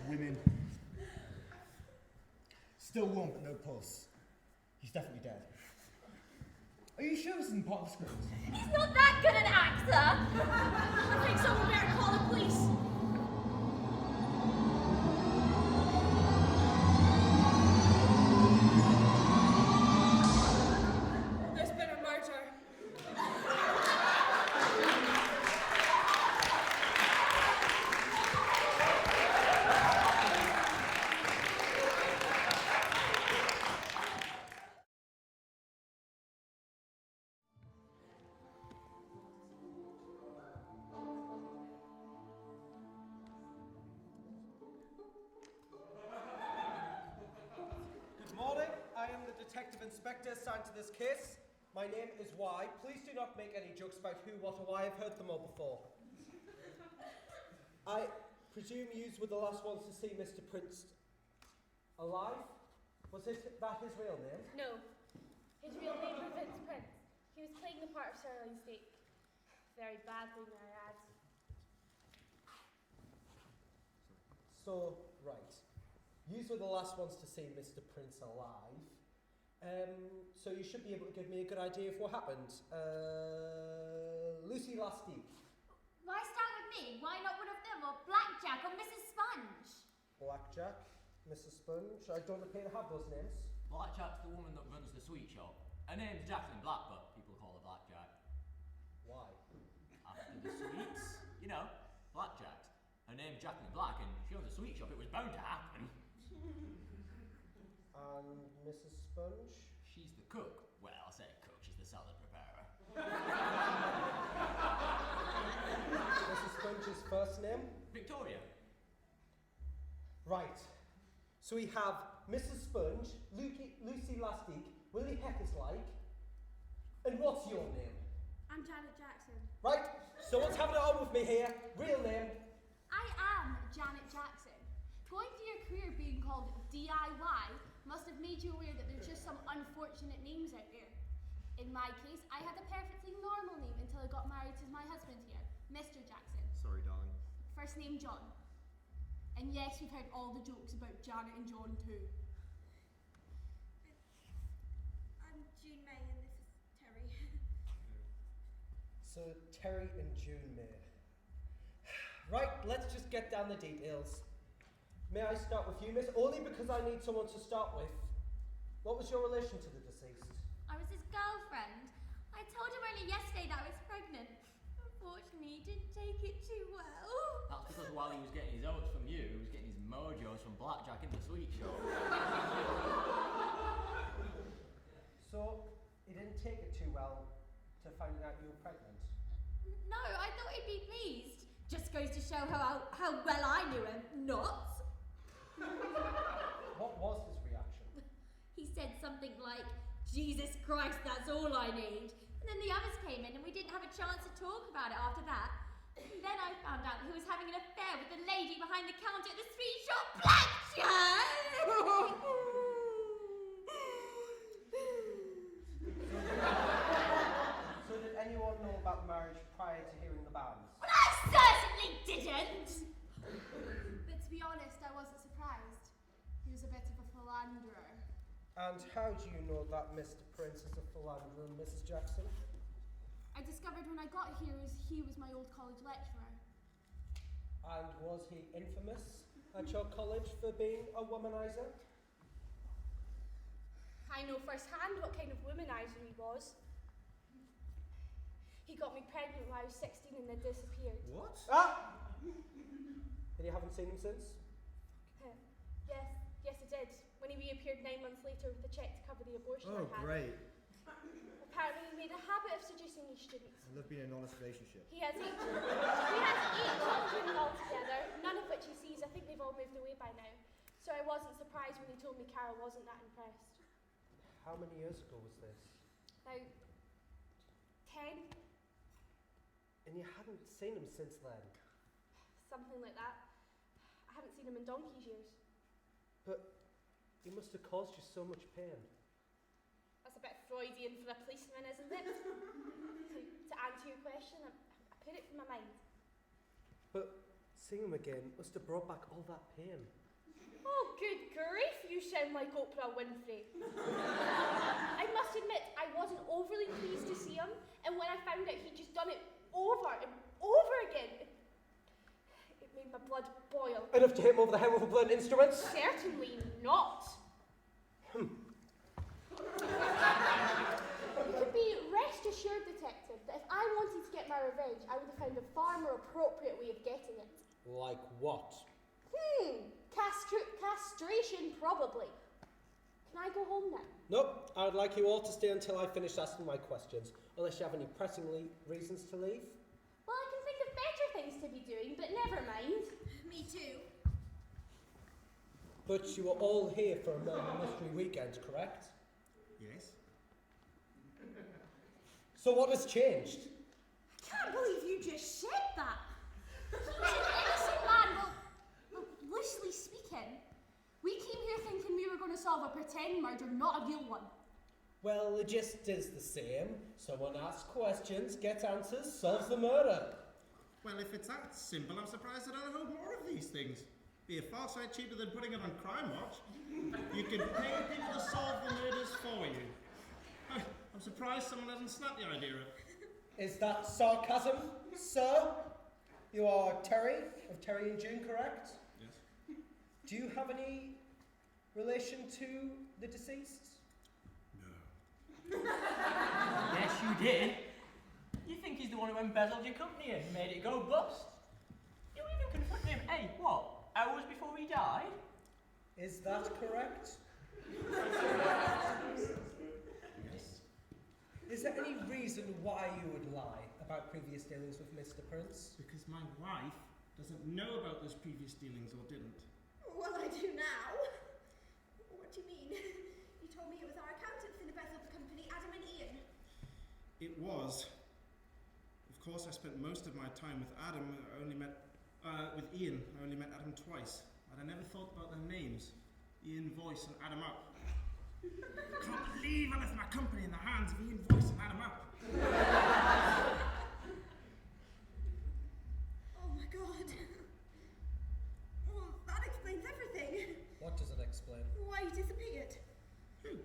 Women. Still warm, but no pulse. He's definitely dead. Are you sure this isn't part of the script? He's not that good an actor! I think someone better call the police. There's been a murder. Good morning. I am the detective inspector assigned to this case. My name is Y. Please do not make any jokes about who, what, or why. I've heard them all before. I presume you were the last ones to see Mr. Prince alive? Was that his real name? No. His real name was Vince Prince. He was playing the part of Sirloin Steak. Very badly, may I add. So, right. You were the last ones to see Mr. Prince alive. So you should be able to give me a good idea of what happened. Lucy Lastique. Why start with me? Why not one of them, or Blackjack, or Mrs. Sponge? Blackjack, Mrs. Sponge. I don't appear to have those names. Blackjack's the woman that runs the sweet shop. Her name's Jacqueline Black, but people call her Blackjack. Why? After the sweets, you know, Blackjack's. Her name's Jacqueline Black, and she owns a sweet shop. It was bound to happen. And Mrs. Sponge? She's the cook. Well, I say cook, she's the salad preparer. Mrs. Sponge's first name? Victoria. Right. So we have Mrs. Sponge, Lucy Lastique, Willie Heckerslike, and what's your name? I'm Janet Jackson. Right, someone's having it on with me here. Real name. I am Janet Jackson. Going through your career being called DIY must have made you aware that there's just some unfortunate names out there. In my case, I had a perfectly normal name until I got married to my husband here, Mr. Jackson. Sorry, darling. First name John. And yes, we've heard all the jokes about Janet and John too. I'm June May and this is Terry. So Terry and June May. Right, let's just get down the details. May I start with you, miss? Only because I need someone to start with. What was your relation to the deceased? I was his girlfriend. I told him only yesterday that I was pregnant. Unfortunately, he didn't take it too well. That's because while he was getting his oats from you, he was getting his mojos from Blackjack in the sweet shop. So, well to finding out you were pregnant? No, I thought he'd be pleased. Just goes to show how well I knew him. Not. What was his reaction? He said something like, Jesus Christ, that's all I need. And then the others came in and we didn't have a chance to talk about it after that. And then I found out that he was having an affair with the lady behind the counter at the sweet shop blackjack. So did anyone know about the marriage prior to hearing the banns? Well, I certainly didn't. But to be honest, I wasn't surprised. He was a bit of a philanderer. And how do you know that Mr. Prince is a philanderer, Mrs. Jackson? I discovered when I got here he was my old college lecturer. And was he infamous at your college for being a womanizer? I know firsthand what kind of womanizer he was. He got me pregnant when I was 16 and then disappeared. What? Ah! And you haven't seen him since? Yes I did. When he reappeared 9 months later with a cheque to cover the abortion I had. great. Apparently he made a habit of seducing his students. I love being in an honest relationship. He has 8 children altogether, none of which he sees. I think they've all moved away by now. So I wasn't surprised when he told me Carol wasn't that impressed. How many years ago was this? Now, 10, And you hadn't seen him since then? something like that. I haven't seen him in donkey's years. But he must have caused you so much pain. That's a bit Freudian for a policeman, isn't it? To answer your question, I put it from my mind. But seeing him again must have brought back all that pain. Oh, good grief, you sound like Oprah Winfrey. I must admit, I wasn't overly pleased to see him, and when I found out he'd just done it over and over again, it made my blood boil. Enough to hit him over the head with a blunt instrument? Certainly not. You could be rest assured, detective, that if I wanted to get my revenge, I would have found a far more appropriate way of getting it. Like what? Castration, probably. Can I go home now? Nope, I'd like you all to stay until I finish asking my questions, unless you have any pressing reasons to leave. Well, I can think of better things to be doing, but never mind. Me too. But you were all here for a murder mystery weekend, correct? Yes. So what has changed? I can't believe you just said that. He's an innocent man, well, loosely speaking. We came here thinking we were going to solve a pretend murder, not a real one. Well, the gist is the same. Someone asks questions, gets answers, solves the murder. Well, if it's that simple, I'm surprised I don't know more of these things. Be a far sight cheaper than putting it on Crime Watch. You can pay people to solve the murders for you. I'm surprised someone hasn't snapped the idea up. Is that sarcasm, sir? You are Terry, of Terry and June, correct? Yes. Do you have any relation to the deceased? No. Yes, you did. You think he's the one who embezzled your company and made it go bust? You even confronted him, hey, what, hours before he died? Is that correct? Yes. Is there any reason why you would lie about previous dealings with Mr. Prince? Because my wife doesn't know about those previous dealings or didn't. Well, I do now. What do you mean? You told me it was our accountants in the embezzled the company, Adam and Ian. It was. Of course, I spent most of my time with Adam. With Ian. I only met Adam twice. But I never thought about their names. Ian Voice and Adam Up. I can't believe I left my company in the hands of Ian Voice and Adam Up. Oh my god. Well, that explains everything. What does it explain? Why he disappeared. Who?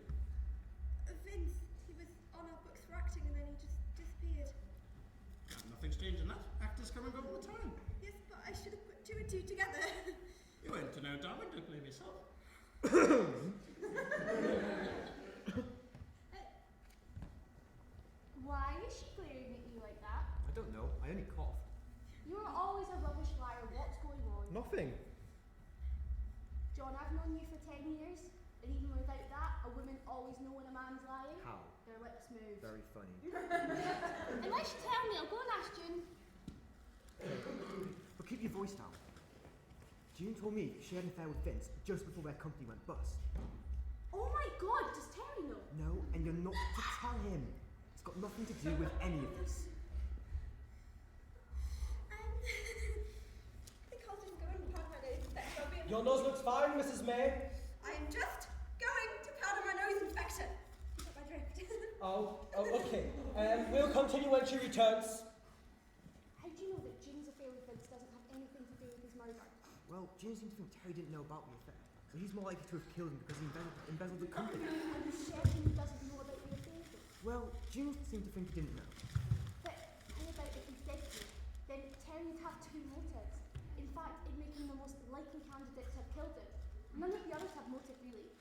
Vince. He was on our books for acting and then he just disappeared. Nothing's changed in that. Actors come and go all the time. Yes, but I should have put two and two together. You weren't to know, darling. Don't blame yourself. Why is she glaring at you like that? I don't know. I only cough. You are always a rubbish liar. What's going on? Nothing. John, I've known you for 10 years, and even without that, a woman always know when a man's lying. How? Their lips smooth. Very funny. Unless you tell me, I'll go and ask June. But keep your voice down. June told me she had an affair with Vince just before their company went bust. Oh my god, does Terry know? No, and you're not to tell him. It's got nothing to do with any of this. I think I'll just go and powder my nose inspector. Your nose looks fine, Mrs. May. I'm just going to powder my nose, Inspector. You got my drift. Oh, okay. We'll continue when she returns. How do you know that June's affair with Vince doesn't have anything to do with his murder? Well, June seems to think Terry didn't know about the affair. So he's more likely to have killed him because he embezzled the company. And you certain he doesn't know about the affair? Well, June seemed to think he didn't know. But how about if he did know? Then Terry would have two motives. In fact, it'd make him the most likely candidate to have killed him. None of the others have motive, really.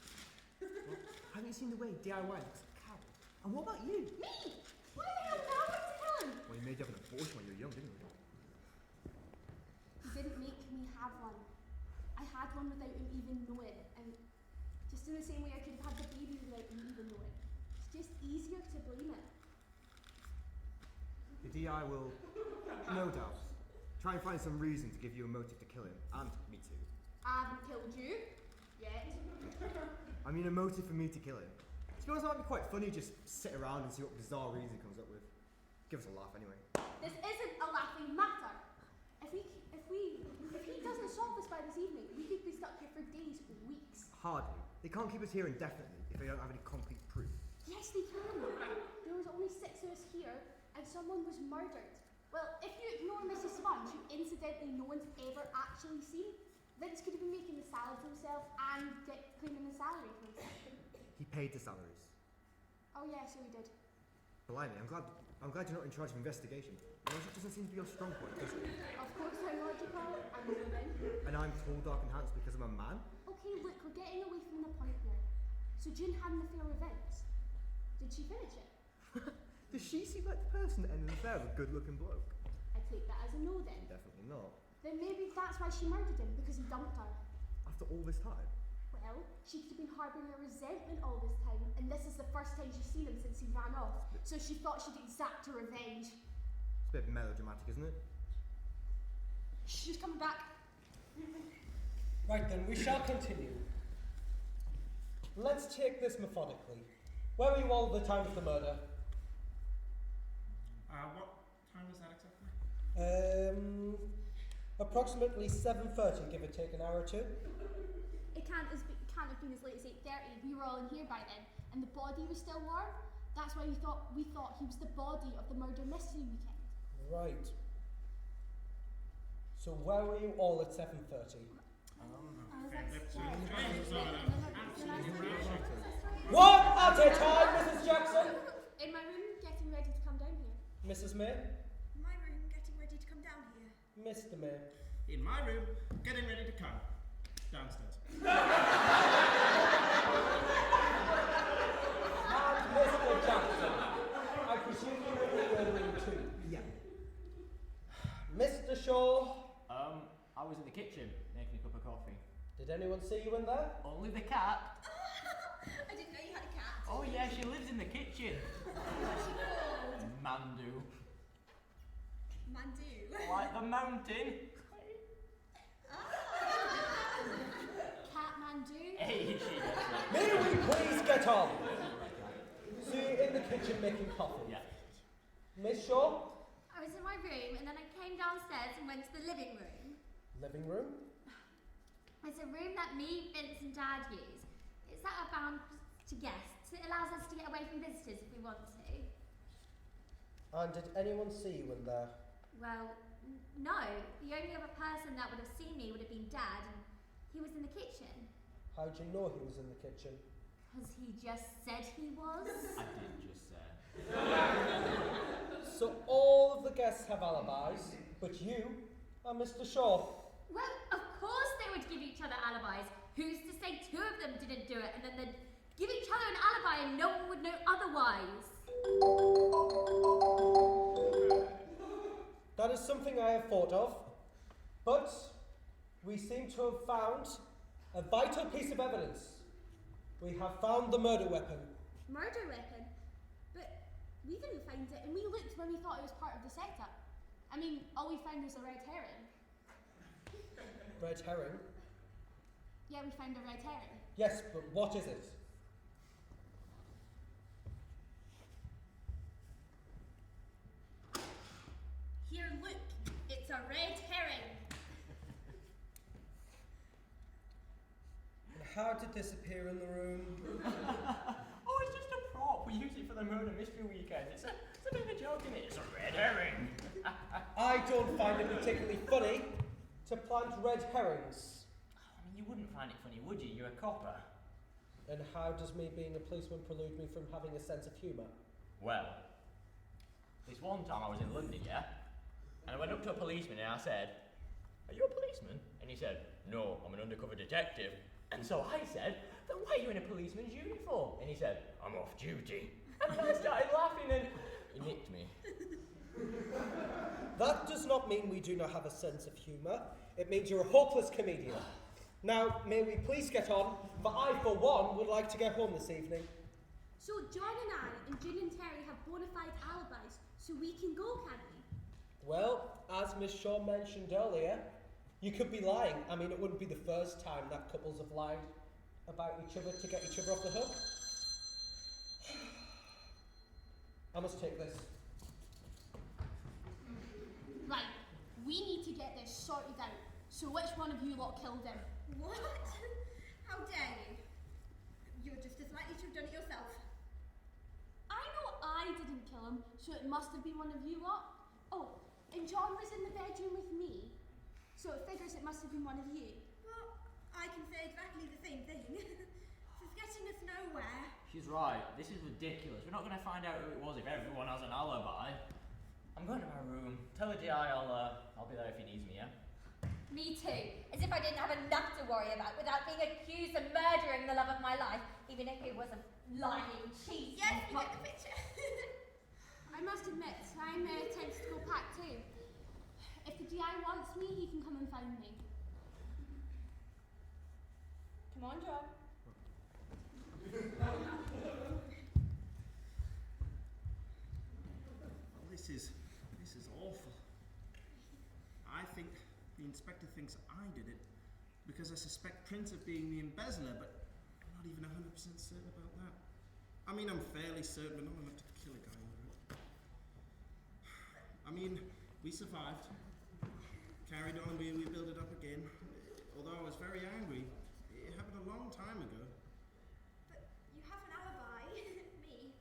Well, haven't you seen the way DIY looks like a coward? And what about you? Me? Why the hell would I want to kill him? Well, you made you have an abortion when you were young, didn't you? He didn't make me have one. I had one without him even knowing, and just in the same way I could have had the baby without him even knowing. It's just easier to blame him. The DI will, no doubt, try and find some reason to give you a motive to kill him, and me too. I haven't killed you yet. I mean, a motive for me to kill him. To be honest, it might be quite funny just sit around and see what bizarre reason he comes up with. Give us a laugh anyway. This isn't a laughing matter. If he doesn't solve this by this evening, we could be stuck here for days, weeks. Hardly. They can't keep us here indefinitely if they don't have any concrete proof. Yes, they can. There was only 6 of us here, and someone was murdered. Well, if you ignore Mrs. Sponge, who incidentally no one's ever actually seen, Vince could have been making the salads himself and claiming the salary for himself. He paid the salaries. Oh yeah, so he did. Blimey, I'm glad you're not in charge of investigation. Logic doesn't seem to be your strong point, does it? Of course I'm logical, I'm a woman. And I'm tall, dark, and handsome because I'm a man? Okay, look, we're getting away from the point here. So June had an affair with Vince. Did she finish it? Does she seem like the person that ended an affair with a good-looking bloke? I take that as a no then. Definitely not. Then maybe that's why she murdered him, because he dumped her. After all this time? Well, she could have been harbouring a resentment all this time, and this is the first time she's seen him since he ran off. So she thought she'd exact her revenge. It's a bit melodramatic, isn't it? She's coming back. Right then, we shall continue. Let's take this methodically. Where were you all at the time of the murder? What time was that exactly? Approximately 7:30, give or take an hour or two. It can't have been as late as 8:30. We were all in here by then, and the body was still warm. That's why we thought he was the body of the murder mystery weekend. Right. So where were you all at 7:30? One at a time, Mrs. Jackson. In my room, getting ready to come down here. Mrs. May. In my room, getting ready to come down here. Mr. May. In my room, getting ready to come downstairs. And Mr. Jackson. I presume you're in the room too. Yeah. Mr. Shaw. I was in the kitchen making a cup of coffee. Did anyone see you in there? Only the cat. I didn't know you had a cat. Oh yeah, she lives in the kitchen. What's she called? Mandu. Mandu. Like the mountain. Catmandu. Hey, she does it. May we please get on? See you in the kitchen making coffee. Yeah. Miss Shaw. I was in my room and then I came downstairs and went to the living room. Living room. It's a room that me, Vince and Dad use. It's that bound to guests. It allows us to get away from visitors if we want to. And did anyone see you in there? Well, no. The only other person that would have seen me would have been Dad, and he was in the kitchen. How'd you know he was in the kitchen? Because he just said he was. I did just say. So all of the guests have alibis, but you and Mr. Shaw. Well, of course they would give each other alibis. Who's to say 2 of them didn't do it, and then they'd give each other an alibi and no one would know otherwise? That is something I have thought of, but we seem to have found a vital piece of evidence. We have found the murder weapon. Murder weapon? But We didn't find it, and we looked when we thought it was part of the setup. I mean, all we found was a red herring. Red herring? Yeah, we found a red herring. Yes, but what is it? Here, look. It's a red herring. And how did this appear in the room? Oh, it's just a prop. We use it for the murder mystery weekend. It's a bit of a joke, isn't it? It's a red herring. I don't find it particularly funny to plant red herrings. I mean, you wouldn't find it funny, would you? You're a copper. And how does me being a policeman prelude me from having a sense of humour? Well, this one time I was in London, yeah? And I went up to a policeman and I said, "Are you a policeman?" And he said, "No, I'm an undercover detective." And so I said, "Then why are you in a policeman's uniform?" And he said, "I'm off duty." And I started laughing and he nicked me. That does not mean we do not have a sense of humour. It means you're a hopeless comedian. Now, may we please get on, for I, for one, would like to get home this evening. So John and I and June and Terry have bona fide alibis, so we can go, can't we? Well, as Miss Shaw mentioned earlier, you could be lying. I mean, it wouldn't be the first time that couples have lied about each other to get each other off the hook. I must take this. Right, we need to get this sorted out. So which one of you lot killed him? What? How dare you? You're just as likely to have done it yourself. I know I didn't kill him, so it must have been one of you lot. Oh, and John was in the bedroom with me, so it figures it must have been one of you. Well, I can say exactly the same thing. This is getting us nowhere. She's right. This is ridiculous. We're not going to find out who it was if everyone has an alibi. I'm going to my room. Tell the DI I'll be there if he needs me, yeah? Me too. As if I didn't have enough to worry about without being accused of murdering the love of my life, even if it was a lying, cheating. Yes, we get the picture. I must admit, I'm tempted to go back too. If the DI wants me, he can come and find me. Come on, John. Well, this is awful. I think the inspector thinks I did it because I suspect Prince of being the embezzler, but I'm not even 100% certain about that. I mean, I'm fairly certain, but not enough to kill a guy over it. I mean, we survived, carried on, we built it up again. Although I was very angry, it happened a long time ago. But you have an alibi. Me.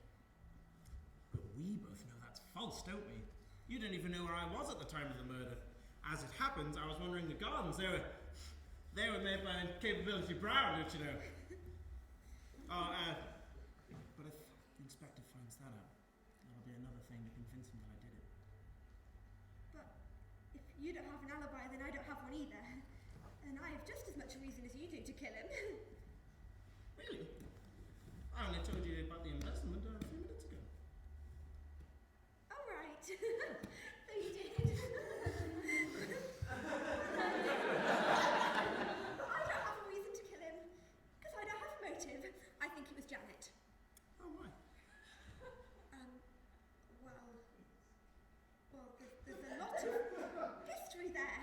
But we both know that's false, don't we? You didn't even know where I was at the time of the murder. As it happens, I was wandering the gardens. They were made by Capability Brown, don't you know? But if the inspector finds that out, that'll be another thing to convince him that I did it. But if you don't have an alibi, then I don't have one either. And I have just as much reason as you do to kill him. Really? I only told you about the investment a few minutes ago. All right. So you did. I don't have a reason to kill him, because I don't have a motive. I think it was Janet. Oh, why? Well, there's a lot of history there.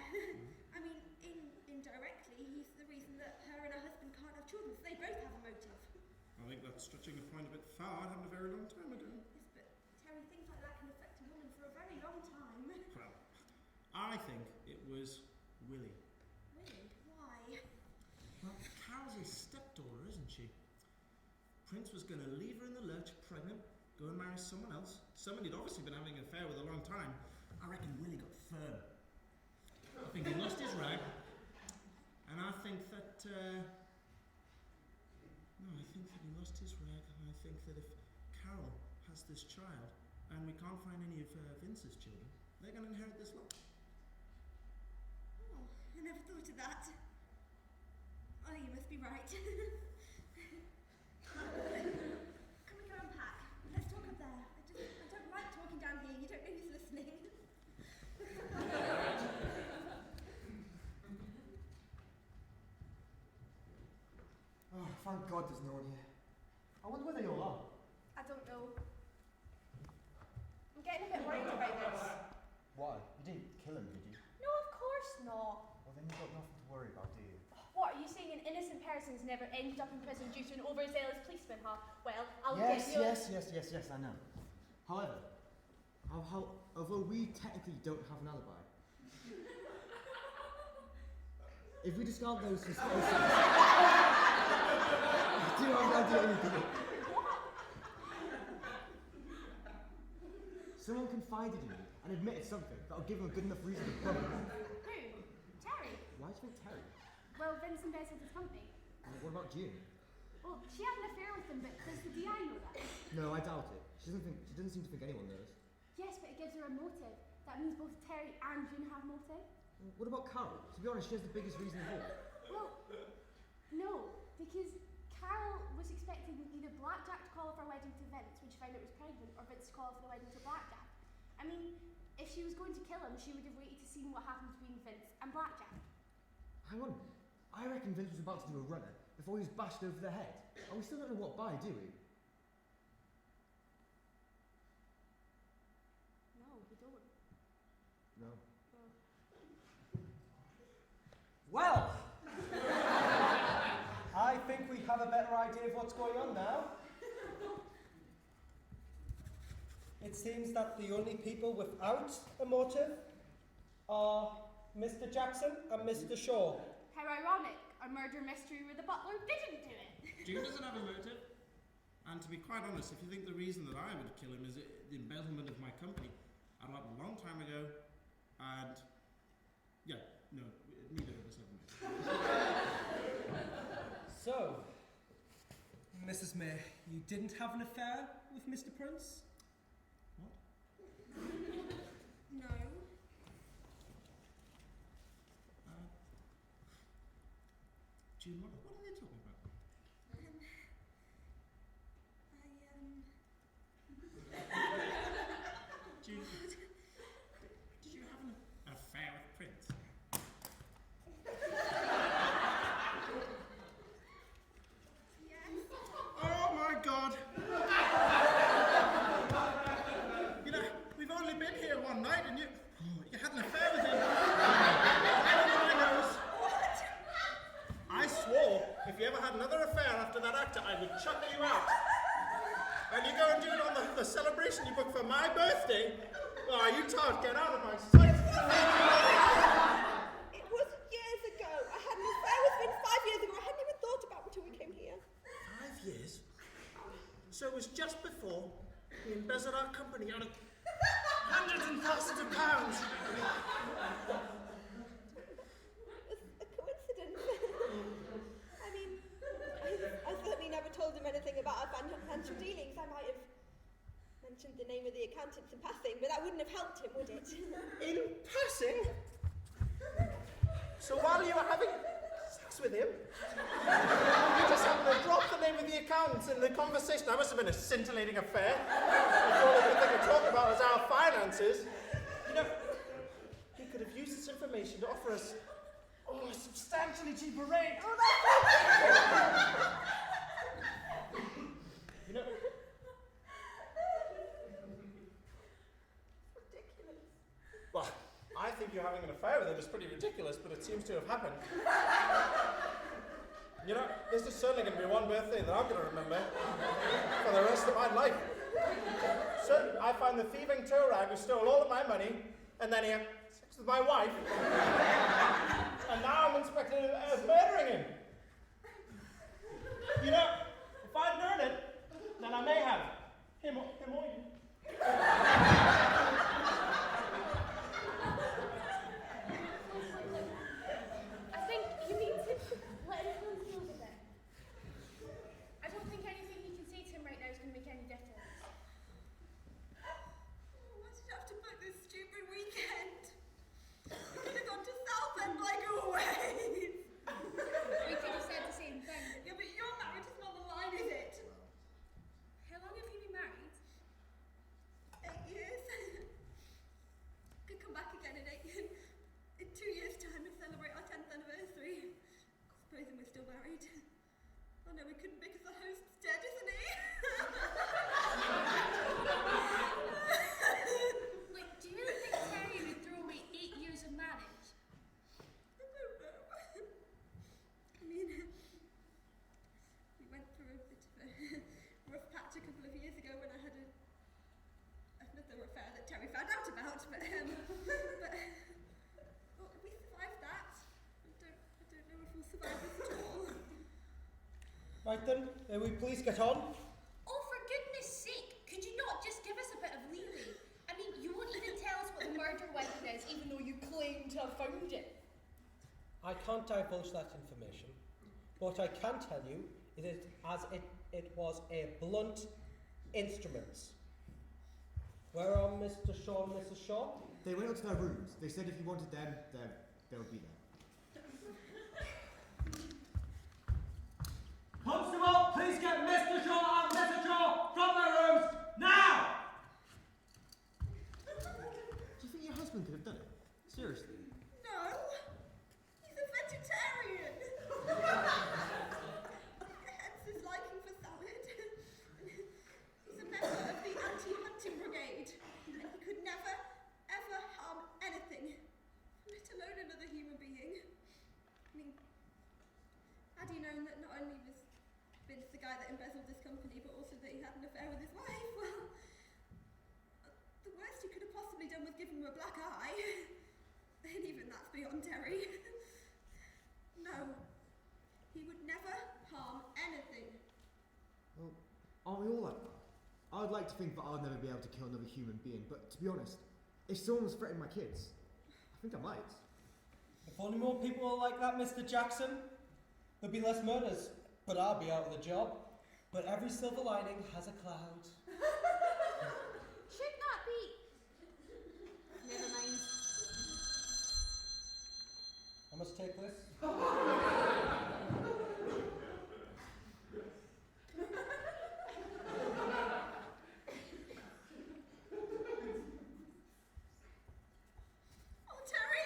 I mean, indirectly, he's the reason that her and her husband can't have children, so they both have a motive. I think that's stretching a point a bit far. It happened a very long time ago. Yes, but Terry, things like that can affect a woman for a very long time. Well, I think it was Willie. Really? Why? Well, Carol's his stepdaughter, isn't she? Prince was going to leave her in the lurch, pregnant, go and marry someone else. Someone he'd obviously been having an affair with a long time. I reckon Willie got firm. I think he lost his rag. And I think that, no, I think that he lost his rag. And I think that if Carol has this child, and we can't find any of Vince's children, they're going to inherit this lot. Oh, I never thought of that. Oh, you must be right. Can we go and pack? Let's talk up there. I don't like talking down here. You don't know who's listening. Oh, thank God there's no one here. I wonder where they all are. I don't know. getting a bit worried about this. Why? You didn't kill him, did you? No, of course not. Well, then you've got nothing to worry about, do you? What, are you saying an innocent person's never ended up in prison due to an overzealous policeman, huh? Well, I'll Yes, give you yes, I know. However, although we technically don't have an alibi, if we discard those suspicions, I do have an idea what we can do. Someone confided in me and admitted something that'll give them a good enough reason to probe. Who? Terry? Why do you think Terry? Well, Vincent Bess had his company. What about June? Well, she had an affair with him, but does the DI know that? No, I doubt it. She doesn't seem to think anyone knows. Yes, but it gives her a motive. That means both Terry and June have motive. What about Carol? To be honest, she has the biggest reason of all. Well, no, because Carol was expecting either Blackjack to call off her wedding to Vince when she found out it was pregnant, or Vince to call off the wedding to Blackjack. I mean, if she was going to kill him, she would have waited to see what happened between Vince and Blackjack. Hang on. I reckon Vince was about to do a runner before he was bashed over the head. And we still don't know what by, do we? No, we don't. No. Well, I think we have a better idea of what's going on now. It seems that the only people without a motive are Mr. Jackson and Mr. Shaw. How ironic. A murder mystery where the butler didn't do it. June doesn't have a motive. And to be quite honest, if you think the reason that I would kill him is the embezzlement of my company, I'd have a long time ago, and yeah, no, neither of us have a motive. So, Mrs. May, you didn't have an affair with Mr. Prince? No. June, what are they talking about? June, did you have an affair with Prince? Yes. Oh my God! You know, we've only been here one night and you had an affair with him. Right under my nose. What? I swore if you ever had another affair after that actor, I would chuck you out. And you go and do it on the celebration you booked for my birthday? Oh, you can't get out of my sight. It was years ago. I had an affair with Vince 5 years ago. I hadn't even thought about it until we came here. 5 years? So it was just before we embezzled our company out of hundreds and thousands of pounds. It was a coincidence. I mean, I certainly never told him anything about our financial dealings. I might have mentioned the name of the accountants in passing, but that wouldn't have helped him, would it? In passing? So while you were having sex with him, you just happened to drop the name of the accountants in the conversation. That must have been a scintillating affair. All we could think of talking about was our finances. You know, he could have used this information to offer us a substantially cheaper rate. Oh, that's You know, ridiculous. well, I think you having an affair with him is pretty ridiculous, but it seems to have happened. You know, this is certainly going to be one birthday that I'm going to remember for the rest of my life. So, I found the thieving tow rag who stole all of my money, and then he had sex with my wife, and now I'm suspected of murdering him. You know, if I'd known it, then I may have. Him or you. I think you need to let him cool his heels a bit. I don't think anything you can say to him right now is going to make any difference. Why did I have to book this stupid weekend? I could have gone to Southend like a survivors at all. Right then, may we please get on? Oh, for goodness sake, could you not just give us a bit of leeway? I mean, you won't even tell us what the murder weapon is, even though you claim to have found it. I can't divulge that information. What I can tell you is it was a blunt instrument. Where are Mr. Shaw and Mrs. Shaw? They went up to their rooms. They said if you wanted them, they would be there. Constable, please get Mr. Shaw and Mrs. Shaw from their rooms now! Do you think your husband could have done it? Seriously? No, he's a vegetarian. Hence his liking for salad. He's a member of the anti-hunting brigade, and he could never, ever harm anything, let alone another human being. I mean, had he known that not only was Vince the guy that embezzled his company, but also that he had an affair with his wife, well, the worst he could have possibly done was give him a black eye. And even that's beyond Terry. No, he would never harm anything. Well, aren't we all like that? I would like to think that I'd never be able to kill another human being, but to be honest, if someone was threatening my kids, I think I might. If only more people are like that, Mr. Jackson, there'd be less murders, but I'll be out of the job. But every silver lining has a cloud. Should that be? Never mind. I must take this. Oh, Terry!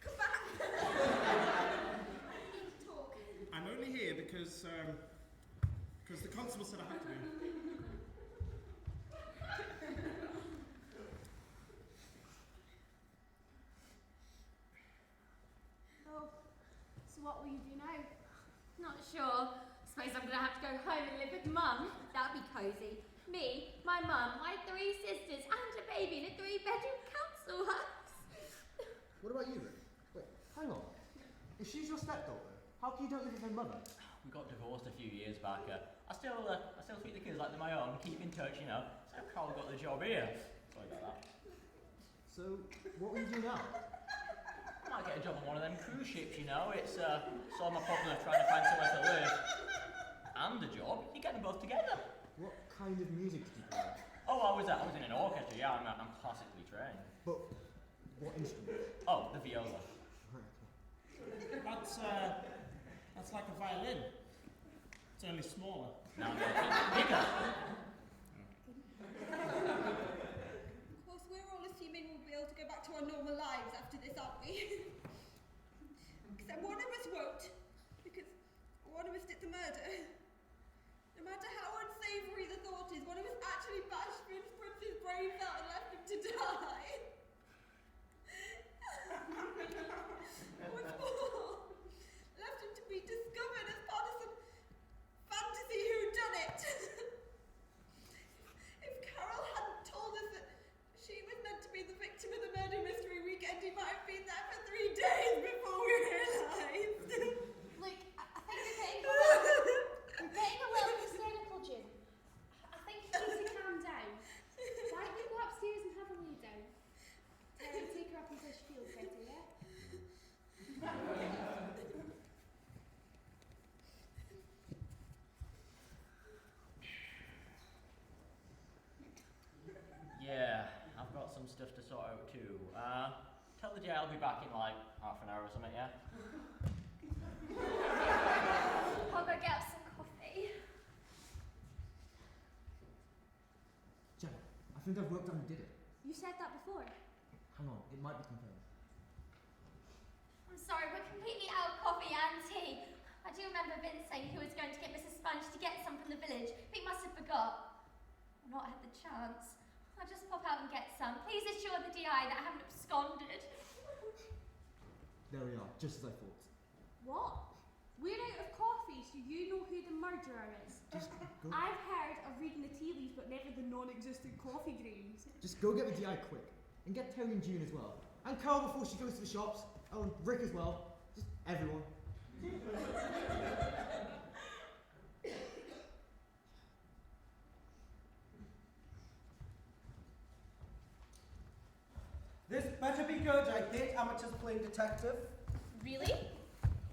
Come back! We need to talk. I'm only here because the constable said I had to be. Oh, so what will you do now? Not sure. Suppose I'm gonna have to go home and live with Mum. That'd be cosy. Me, my mum, my 3 sisters, and a baby in a 3-bedroom council house. What about you, Rick? Wait, hang on. If she's your stepdaughter, how come you don't live with her mother? We got divorced a few years back. I still treat the kids like they're my own, keep in touch, you know. So Carl got the job here. Sorry about that. So, what will you do now? I might get a job on one of them cruise ships, you know. It's so my problem of trying to find somewhere to live and a job. You get them both together. What kind of music did you play? Oh, I was in an orchestra. Yeah, I'm classically trained. But, what instrument? Oh, the viola. Right, That's like a violin. It's only smaller. No, bigger. Of course, we're all assuming we'll be able to go back to our normal lives after this, aren't we? Except one of us won't, because one of us did the murder. No matter how unsavoury the thought is, one of us actually bashed Vince Prince's brains out and left him to die. What's more, left him to be discovered as part of some fantasy whodunit. If Carol hadn't told us that she was meant to be the victim of the murder mystery weekend, he might have been there for 3 days before we realised. Look, I think you're getting a little hysterical, Jim. I think you need to calm down. Why don't we go upstairs and have a lay down? Terry, take her up until she feels better, yeah? Yeah, I've got some stuff to sort out too. Tell the jail I'll be back in like half an hour or something, yeah? I'll go get us some coffee. Jenna, I think I've worked out who did it. You said that before. Hang on, it might be confirmed. I'm sorry, we're completely out of coffee and tea. I do remember Vince saying he was going to get Mrs. Sponge to get some from the village, but he must have forgot. I've not had the chance. I'll just pop out and get some. Please assure the DI that I haven't absconded. There we are, just as I thought. What? We're out of coffee, so you know who the murderer is. Just go, I've heard of reading the tea leaves, but never the non-existent coffee grains. just go get the DI quick. And get Terry and June as well. And Carol before she goes to the shops. Oh, and Rick as well. Just everyone. This better be good. I hate amateurs playing detective. Really?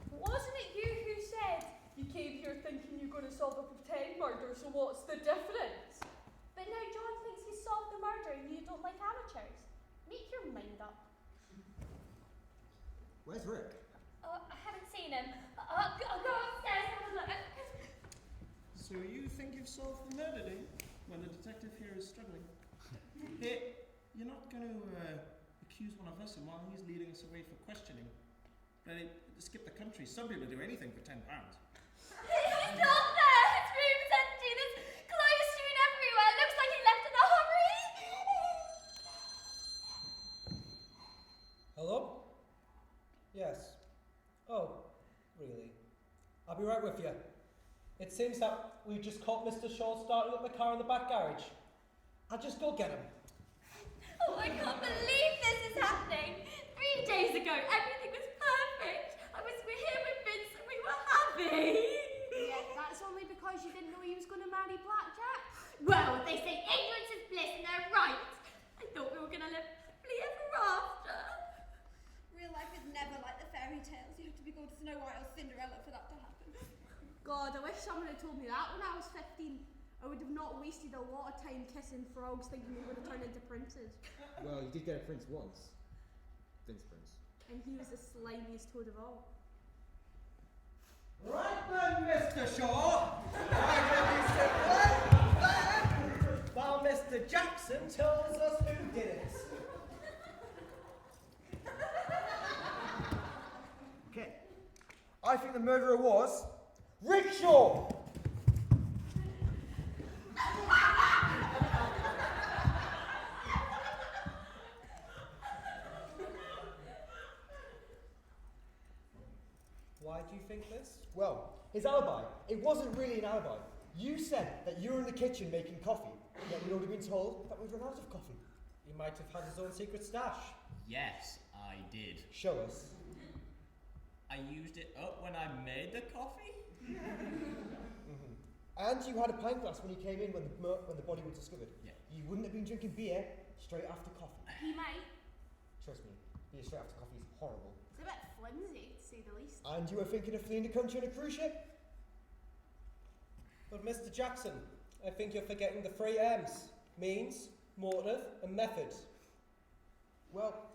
Wasn't it you who said you came here thinking you're going to solve a pretend murder, so what's the difference? But now John thinks he's solved the murder and you don't like amateurs. Make your mind up. Where's Rick? I haven't seen him. I'll go upstairs and have a look. So you think you've solved the murder, do you? When the detective here is struggling. Hey, you're not going to accuse one of us and while he's leading us away for questioning. Ready to skip the country. Some people do anything for £10. He's not there! His room's empty. There's clothes strewn everywhere. Looks like he left in a hurry. Hello? Yes. Oh, really? I'll be right with you. It seems that we just caught Mr. Shaw starting up the car in the back garage. I'll just go get him. Oh, I can't believe this is happening. 3 days ago, everything was perfect. We're here with Vince and we were happy. Yeah, that's only because you didn't know he was going to marry Blackjack. Well, they say ignorance is bliss and they're right. I thought we were going to live happily ever after. Real life is never like the fairy tales. You have to be called Snow White or Cinderella for that to happen. God, I wish someone had told me that when I was 15. I would have not wasted a lot of time kissing frogs thinking we were going to turn into princes. Well, you did get a prince once. Vince Prince. And he was the slimiest toad of all. Right then, Mr. Shaw. Why don't you sit right there while Mr. Jackson tells us who did it? Okay. I think the murderer was Rick Shaw. Why do you think this? Well, his alibi. It wasn't really an alibi. You said that you were in the kitchen making coffee, yet we'd already been told that we'd run out of coffee. He might have had his own secret stash. Yes, I did. Show us. I used it up when I made the coffee? And you had a pint glass when you came in when the body was discovered. Yeah. You wouldn't have been drinking beer straight after coffee. He might. Trust me, beer straight after coffee is horrible. It's a bit flimsy, to say the least. And you were thinking of fleeing the country on a cruise ship? But Mr. Jackson, I think you're forgetting the 3 M's. Means, motive, and method. Well,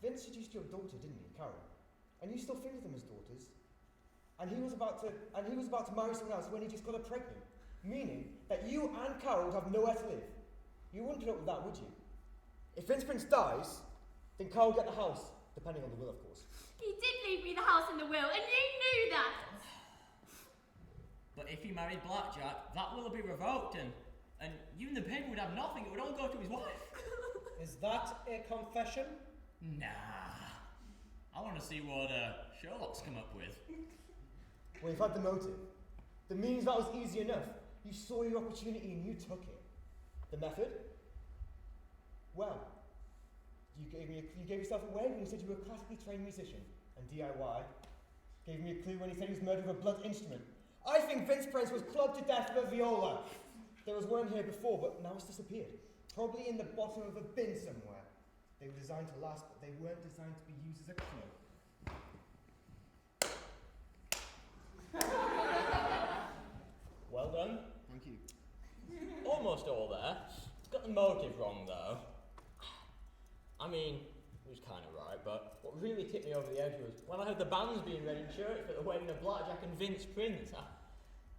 Vince seduced your daughter, didn't he, Carol? And you still think of them as daughters. And he was about to marry someone else when he just got her pregnant. Meaning that you and Carol would have nowhere to live. You wouldn't put up with that, would you? If Vince Prince dies, then Carol will get the house, depending on the will, of course. He did leave me the house and the will, and you knew that. But if he married Blackjack, that will be revoked and you and the baby would have nothing. It would all go to his wife. Is that a confession? Nah. I want to see what Sherlock's come up with. Well, you've had the motive. The means that was easy enough. You saw your opportunity and you took it. The method? Well, you gave yourself away when you said you were a classically trained musician. And DIY gave me a clue when he said he was murdered with a blunt instrument. I think Vince Prince was clubbed to death with a viola. There was one here before, but now it's disappeared. Probably in the bottom of a bin somewhere. They were designed to last, but they weren't designed to be used as a clue. Well done. Thank you. Almost all there. Got the motive wrong though. I mean, it was kind of right, but what really tipped me over the edge was when I heard the bands being read in church for the wedding of Blackjack and Vince Prince.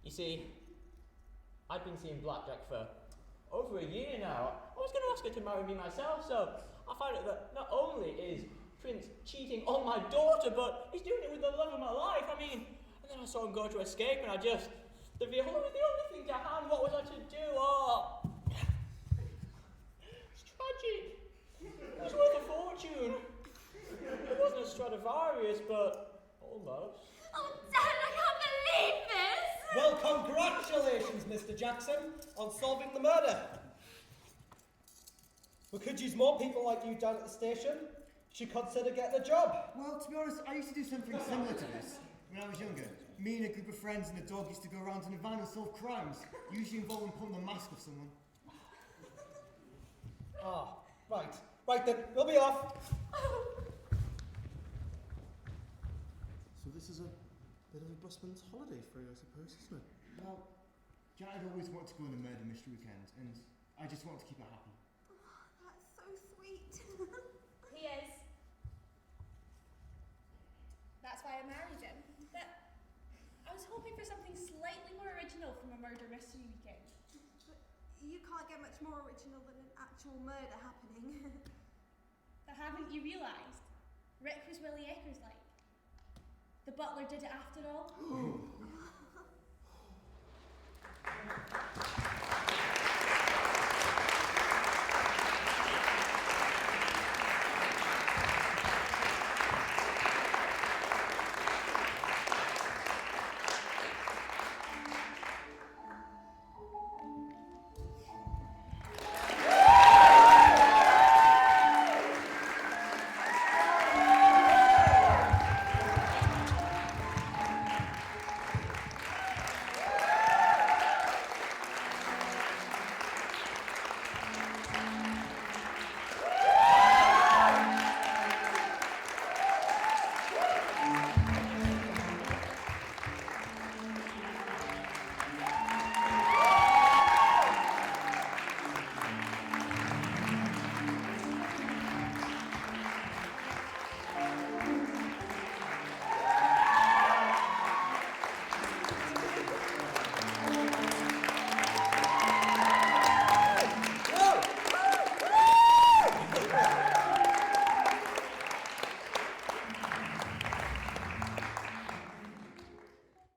You see, I'd been seeing Blackjack for over a year now. I was going to ask her to marry me myself, so I find out that not only is Prince cheating on my daughter, but he's doing it with the love of my life. I mean, and then I saw him go to escape and the viola was the only thing to hand. What was I to do? Oh, it's tragic. It was worth a fortune. It wasn't a Stradivarius, but almost. Oh, Dad, I can't believe this! Well, congratulations, Mr. Jackson, on solving the murder. We could use more people like you down at the station. Should consider getting a job. Well, to be honest, I used to do something similar to this when I was younger. Me and a group of friends and a dog used to go around in a van and solve crimes, usually involving putting the mask of someone. Ah, right. Right then, we'll be off. So this is a bit of a busman's holiday for you, I suppose, isn't it? Well, Jack had always wanted to go on a murder mystery weekend, and I just wanted to keep her happy. That's so sweet. He is. That's why I married him. But I was hoping for something slightly more original from a murder mystery weekend. But you can't get much more original than an actual murder happening. But haven't you realised? Rick was Willie Eckersley. The butler did it after all.